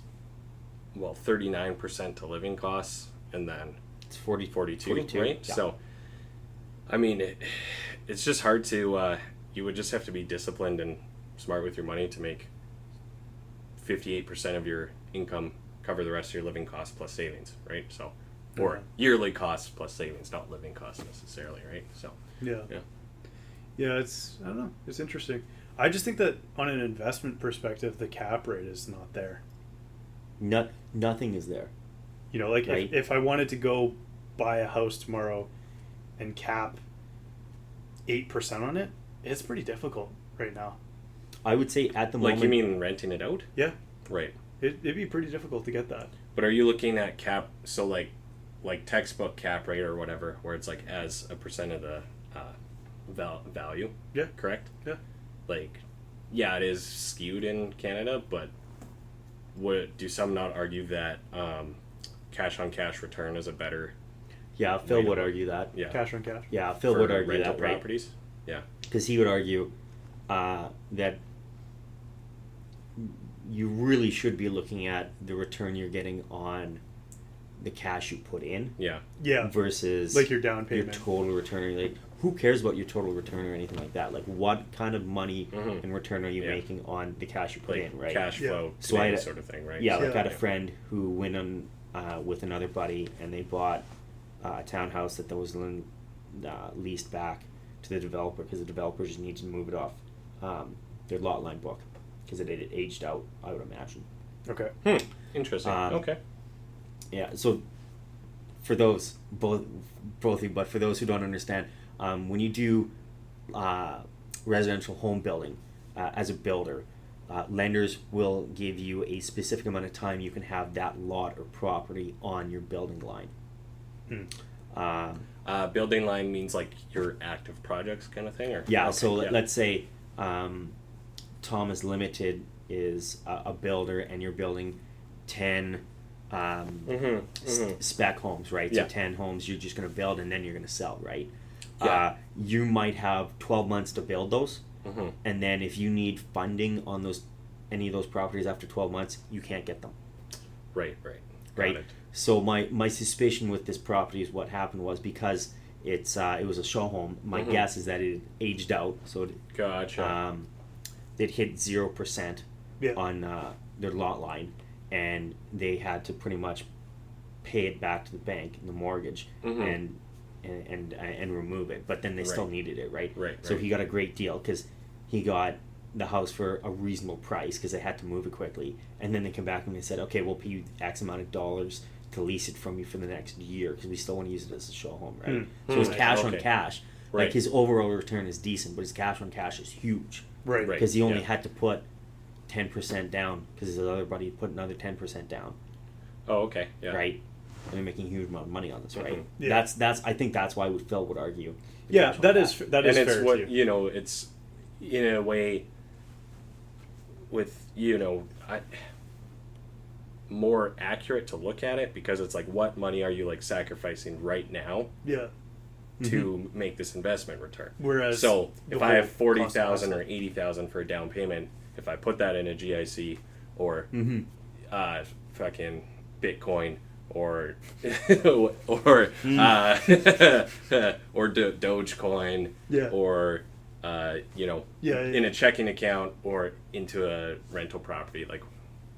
39% to living costs, and then it's 42, right? Yeah. So, I mean, it's just hard to. You would just have to be disciplined and smart with your money to make 58% of your income cover the rest of your living costs plus savings, right? So, or yearly costs plus savings, not living costs necessarily, right? So, yeah. It's, I don't know. It's interesting. I just think that on an investment perspective, the cap rate is not there. Nothing is there. You know, like right? if I wanted to go buy a house tomorrow and cap 8% on it, it's pretty difficult right now. I would say at the moment. Like, you mean renting it out? Yeah. Right. It'd be pretty difficult to get that. But are you looking at cap, so like textbook cap rate or whatever, where it's like as a percent of the value? Yeah. Correct? Yeah. Like, yeah, it is skewed in Canada, but do some not argue that cash on cash return is a better? Yeah, Phil would argue that. Yeah. Cash on cash. Yeah, Phil would argue rental that, right? properties. Yeah. Because he would argue that you really should be looking at the return you're getting on the cash you put in. Yeah. Yeah. Versus like your down payment. your total return. Like, who cares about your total return or anything like that? Like, what kind of money in return are you making on the cash you put in, right? Cash flow, so I sort of thing, right? Yeah, So, like I had a friend who went on with another buddy, and they bought a townhouse that was leased back to the developer because the developer just needed to move it off their lot line book because it had aged out, I would imagine. Okay. Interesting. Okay. Yeah, so for those, both of you, but for those who don't understand, when you do residential home building as a builder, lenders will give you a specific amount of time you can have that lot or property on your building line. Building line means like your active projects kind of thing, or yeah. Okay, So let's say Thomas Limited is a builder, and you're building 10 spec homes, right? Yeah. So 10 homes you're just going to build, and then you're going to sell, right? Yeah. You might have 12 months to build those, and then if you need funding on any of those properties after 12 months, you can't get them. Right. Right. Got it. So my suspicion with this property is what happened was because it was a show home. My guess is that it aged out, so Gotcha. it hit 0% Yeah. on their lot line, and they had to pretty much pay it back to the bank, the mortgage, and remove it. But then they still needed it, right? Right. So he got a great deal because he got the house for a reasonable price because they had to move it quickly, and then they come back and they said, okay, we'll pay you X amount of dollars to lease it from you for the next year because we still want to use it as a show home, right? So it's cash on cash. Right. Like, his overall return is decent, but his cash on cash is huge. Right. Because he only had to put 10% down because his other buddy put another 10% down. Oh, okay. Yeah. Right. And they're making a huge amount of money on this, right? Yeah. That's I think that's why Phil would argue. Yeah, that is And fair it's what too. it's in a way with more accurate to look at it because it's like, what money are you like sacrificing right now Yeah. to make this investment return? Whereas So the if I have whole cost 40,000 or investment. 80,000 for a down payment, if I put that in a GIC or fucking Bitcoin or or Dogecoin or in a checking account or into a rental property, like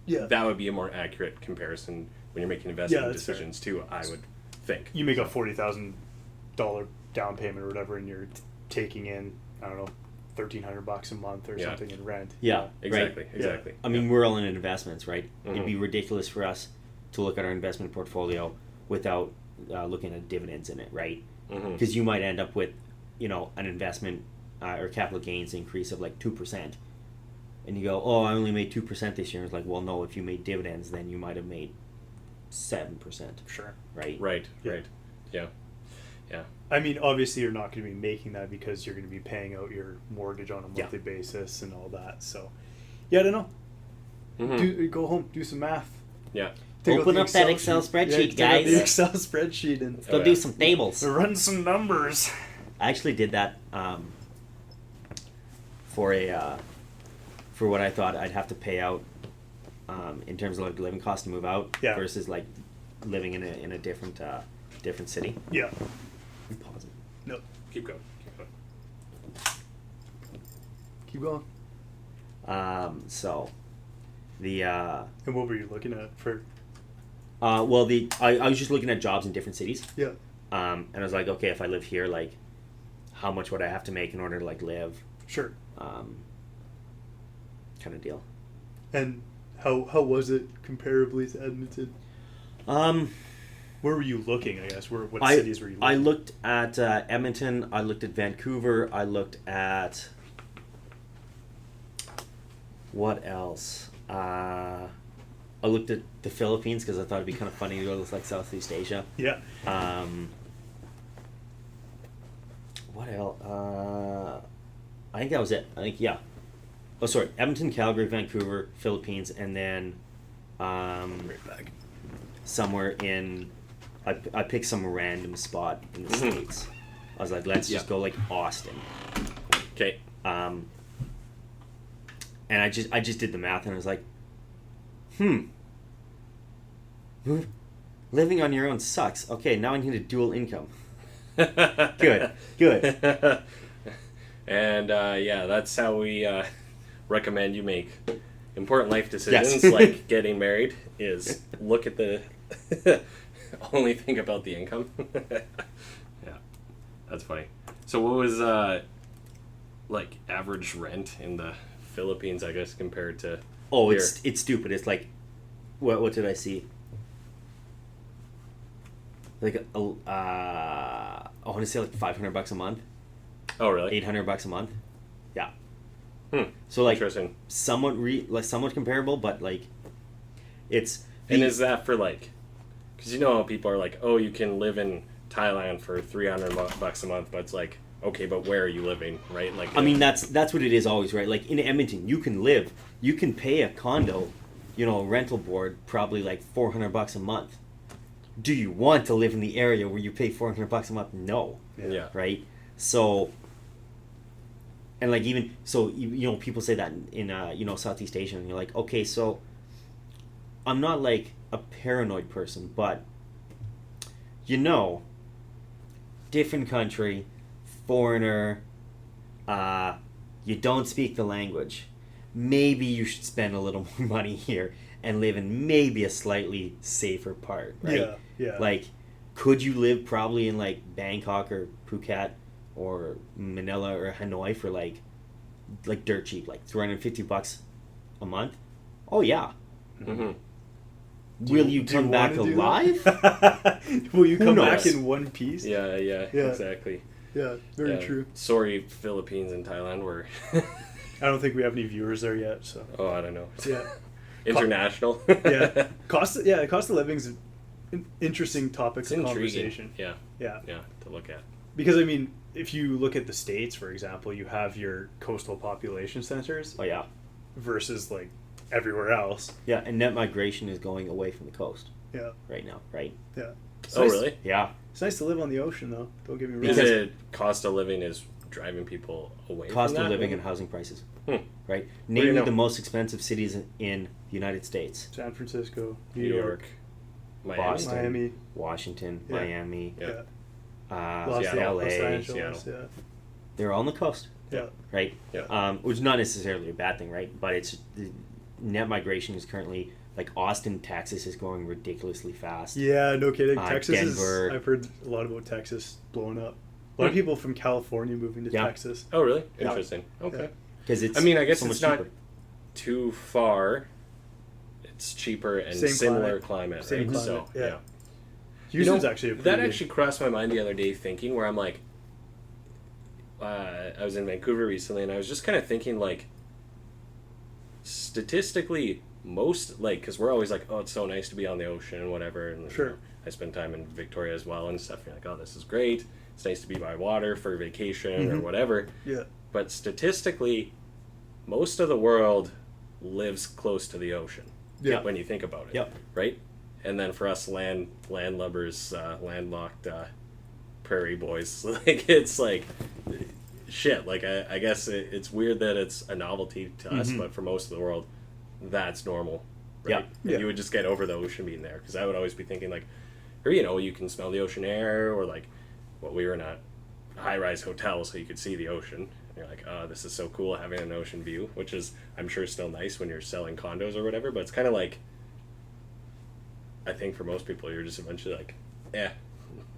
that would be a more accurate comparison when you're making investment decisions too, I would think. You make a $40,000 down payment or whatever, and you're taking in, I don't know, $1,300 a month or something in rent. Yeah, exactly. Right. Exactly. I mean, we're all in investments, right? It'd be ridiculous for us to look at our investment portfolio without looking at dividends in it, right? Because you might end up with, an investment or capital gains increase of like 2%. And you go, oh, I only made 2% this year. And it's like, well, no, if you made dividends, then you might have made 7%. Sure. Right? Right. Yeah. I mean, obviously, you're not going to be making that because you're going to be paying out your mortgage on a monthly basis and all that. So, I don't know. Go home, do some math. Yeah. Open up that Excel spreadsheet, guys. The Excel spreadsheet and let's go do some tables. Run some numbers. I actually did that for what I thought I'd have to pay out in terms of like living cost to move out Yeah. versus like living in a different different city. Yeah. I'm pausing. No. Keep going. Keep going. So the And what were you looking at for? I was just looking at jobs in different cities. Yeah. And I was like, okay, if I live here, like, how much would I have to make in order to like live? Sure. Kind of deal. And how was it comparably to Edmonton? Where were you looking, I guess? What cities were you looking I looked at Edmonton. I looked at Vancouver. I looked at... What else? I looked at the Philippines because I thought it'd be kind of funny to go to like Southeast Asia. Yeah. What else? I think that was it. I think, yeah. Oh, sorry. Edmonton, Calgary, Vancouver, Philippines, and then Right back. somewhere in... I picked some random spot in the States. I was like, let's just go like Austin. Okay. And I just did the math and I was like, living on your own sucks. Okay, now I need a dual income. Good. And yeah, that's how we recommend you make important life decisions, Yes. like getting married. Is look at the only think about the income. Yeah, that's funny. So, what was like average rent in the Philippines? I guess compared to here? It's stupid. It's like, what did I see? Like I want to say like $500 a month. Oh, really? $800 a month. Yeah. So like interesting. somewhat somewhat comparable, but like it's. And is that for like? Because you know how people are like, oh, you can live in Thailand for $300 a month, but it's like, okay, but where are you living, right? Like, I mean, that's what it is always, right? Like in Edmonton, you can pay a condo, a rental board probably like $400 a month. Do you want to live in the area where you pay $400 a month? No. Yeah. Right. So. And like even so, people say that in Southeast Asia, and you're like, okay, so I'm not like a paranoid person, but different country, foreigner, you don't speak the language. Maybe you should spend a little more money here and live in maybe a slightly safer part, right? Yeah. Like, could you live probably in like Bangkok or Phuket or Manila or Hanoi for like dirt cheap, like $350 a month? Oh yeah. Mm-hmm. Will you come back alive? Will you come knows? back in one piece? Yeah, exactly. Yeah, very Yeah. true. Sorry, Philippines and Thailand were. I don't think we have any viewers there yet, so. Oh, I don't know. Yeah. International. Yeah. Cost of living's an interesting topic It's of intriguing. conversation. Yeah, Yeah. to look at. Because, I mean, if you look at the States, for example, you have your coastal population centers Oh yeah. versus, like, everywhere else. Yeah, and net migration is going away from the coast Yeah. right now, right? Yeah. It's Oh, nice- really? Yeah. It's nice to live on the ocean, though. Don't get me wrong. Is it cost of living is driving people away Cost from of that? living and housing prices, Hmm. right? do you Namely know? the most expensive cities in the United States. San Francisco, New York, Miami. Boston, Miami. Washington, Yeah. Miami, Yeah. Los Seattle, LA, Los Angeles, Seattle. they're all on the coast, Yeah. right? Yeah. Which is not necessarily a bad thing, right? But it's net migration is currently like Austin, Texas is growing ridiculously fast. Yeah, no kidding. Texas Denver. I've heard a lot about Texas blowing up. A lot of people from California moving to Yeah. Texas. Oh, really? Yeah. Interesting. Okay. Yeah. Because it's I mean, I guess so it's much not cheaper. too far. It's cheaper and Same similar climate, Same right? climate, So, yeah. You Houston's know, actually a pretty that good- actually crossed my mind the other day thinking where I'm like, I was in Vancouver recently and I was just kind of thinking like, statistically, most, like, because we're always like, oh, it's so nice to be on the ocean and whatever. And Sure. I spend time in Victoria as well and stuff. You're like, oh, this is great. It's nice to be by water for vacation or whatever. Yeah. But statistically, most of the world lives close to the ocean. Yeah. When you think about it. Yep. Right? And then for us landlubbers, landlocked prairie boys, like it's like shit. Like I guess it's weird that it's a novelty to us, but for most of the world, that's normal. right? And you would just get over the ocean being there, because I would always be thinking like, or you can smell the ocean air, or like, well, we were in a high-rise hotel, so you could see the ocean. And you're like, oh, this is so cool having an ocean view, which is, I'm sure, still nice when you're selling condos or whatever, but it's kind of like, I think for most people, you're just eventually like,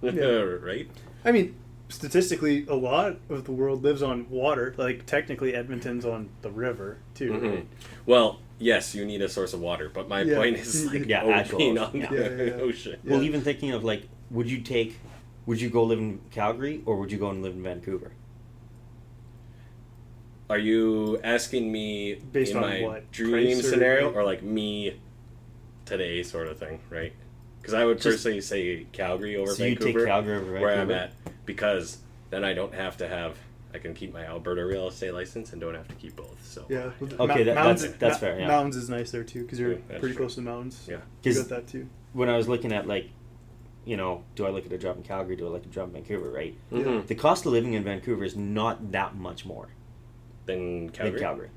right? I mean, statistically, a lot of the world lives on water. Like, technically, Edmonton's on the river, too. Mm-hmm. Right? Well, yes, you need a source of water, but my point is, like, being on the ocean. Well, even thinking of, like, would you go live in Calgary, or would you go and live in Vancouver? Are you asking me based in on my what? dream scenario, or like me today sort of thing, right? Because I would personally say Calgary over Vancouver. So you take Calgary over Vancouver? Where I'm at, because then I don't have to have, I can keep my Alberta real estate license and don't have to keep both. So yeah, okay, that's fair. Yeah. Mountains is nice there too, because you're pretty true. close to the mountains. Yeah, you got that too. When I was looking at, like, do I look at a job in Calgary? Do I look at a job in Vancouver? Right. Mm-hmm. The cost of living in Vancouver is not that much more than Calgary.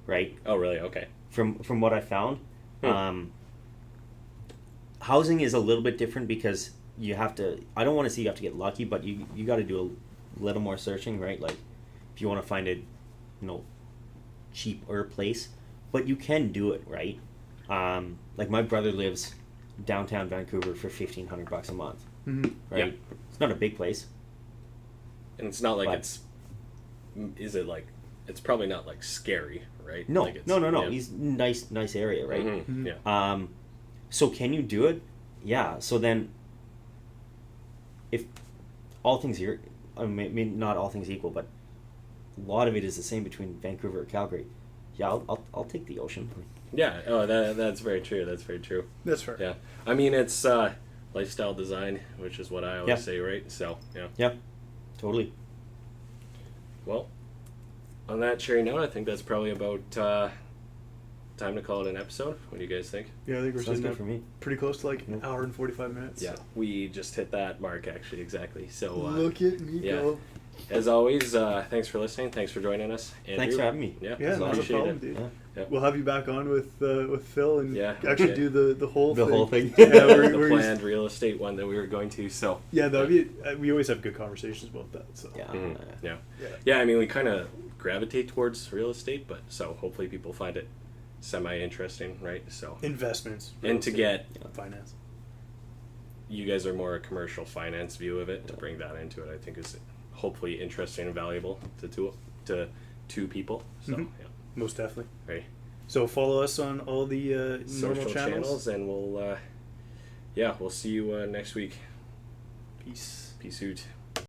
Right. Oh, really? Okay. From what I found, housing is a little bit different, because you have to. I don't want to say you have to get lucky, but you got to do a little more searching, right? Like, if you want to find a, cheaper place, but you can do it, right? Like, my brother lives downtown Vancouver for $1,500 a month, right? Yeah. It's not a big place, and it's not like Is it like? It's probably not like scary, right? No, like no. Yeah. He's nice area, right? Mm-hmm. Yeah. So can you do it? Yeah. So then, if all things here, I mean, not all things equal, but a lot of it is the same between Vancouver or Calgary. Yeah, I'll take the ocean. Yeah. Oh, that's very true. That's very true. That's fair. Yeah. I mean, it's lifestyle design, which is what I always say, right? So yeah. Yeah. Totally. Well, on that cherry note, I think that's probably about time to call it an episode. What do you guys think? Yeah, I think we're sitting good for me. Pretty close to like an hour and 45 minutes. Yeah, we just hit that mark, actually, exactly. So look at me go. As always, thanks for listening. Thanks for joining us, Andrew. Thanks for having me. Yeah, not a problem, dude. Yeah. We'll have you back on with Phil and actually do the whole thing. The whole thing. Yeah, the planned real estate one that we were going to. So yeah, that would be. We always have good conversations about that. So yeah. I mean, we kind of gravitate towards real estate, but so hopefully people find it semi-interesting, right? So investments and to get finance. You guys are more a commercial finance view of it. To bring that into it, I think is hopefully interesting and valuable to two people. So most definitely. Right. So follow us on all the normal social channels, and we'll see you next week. Peace Peace out.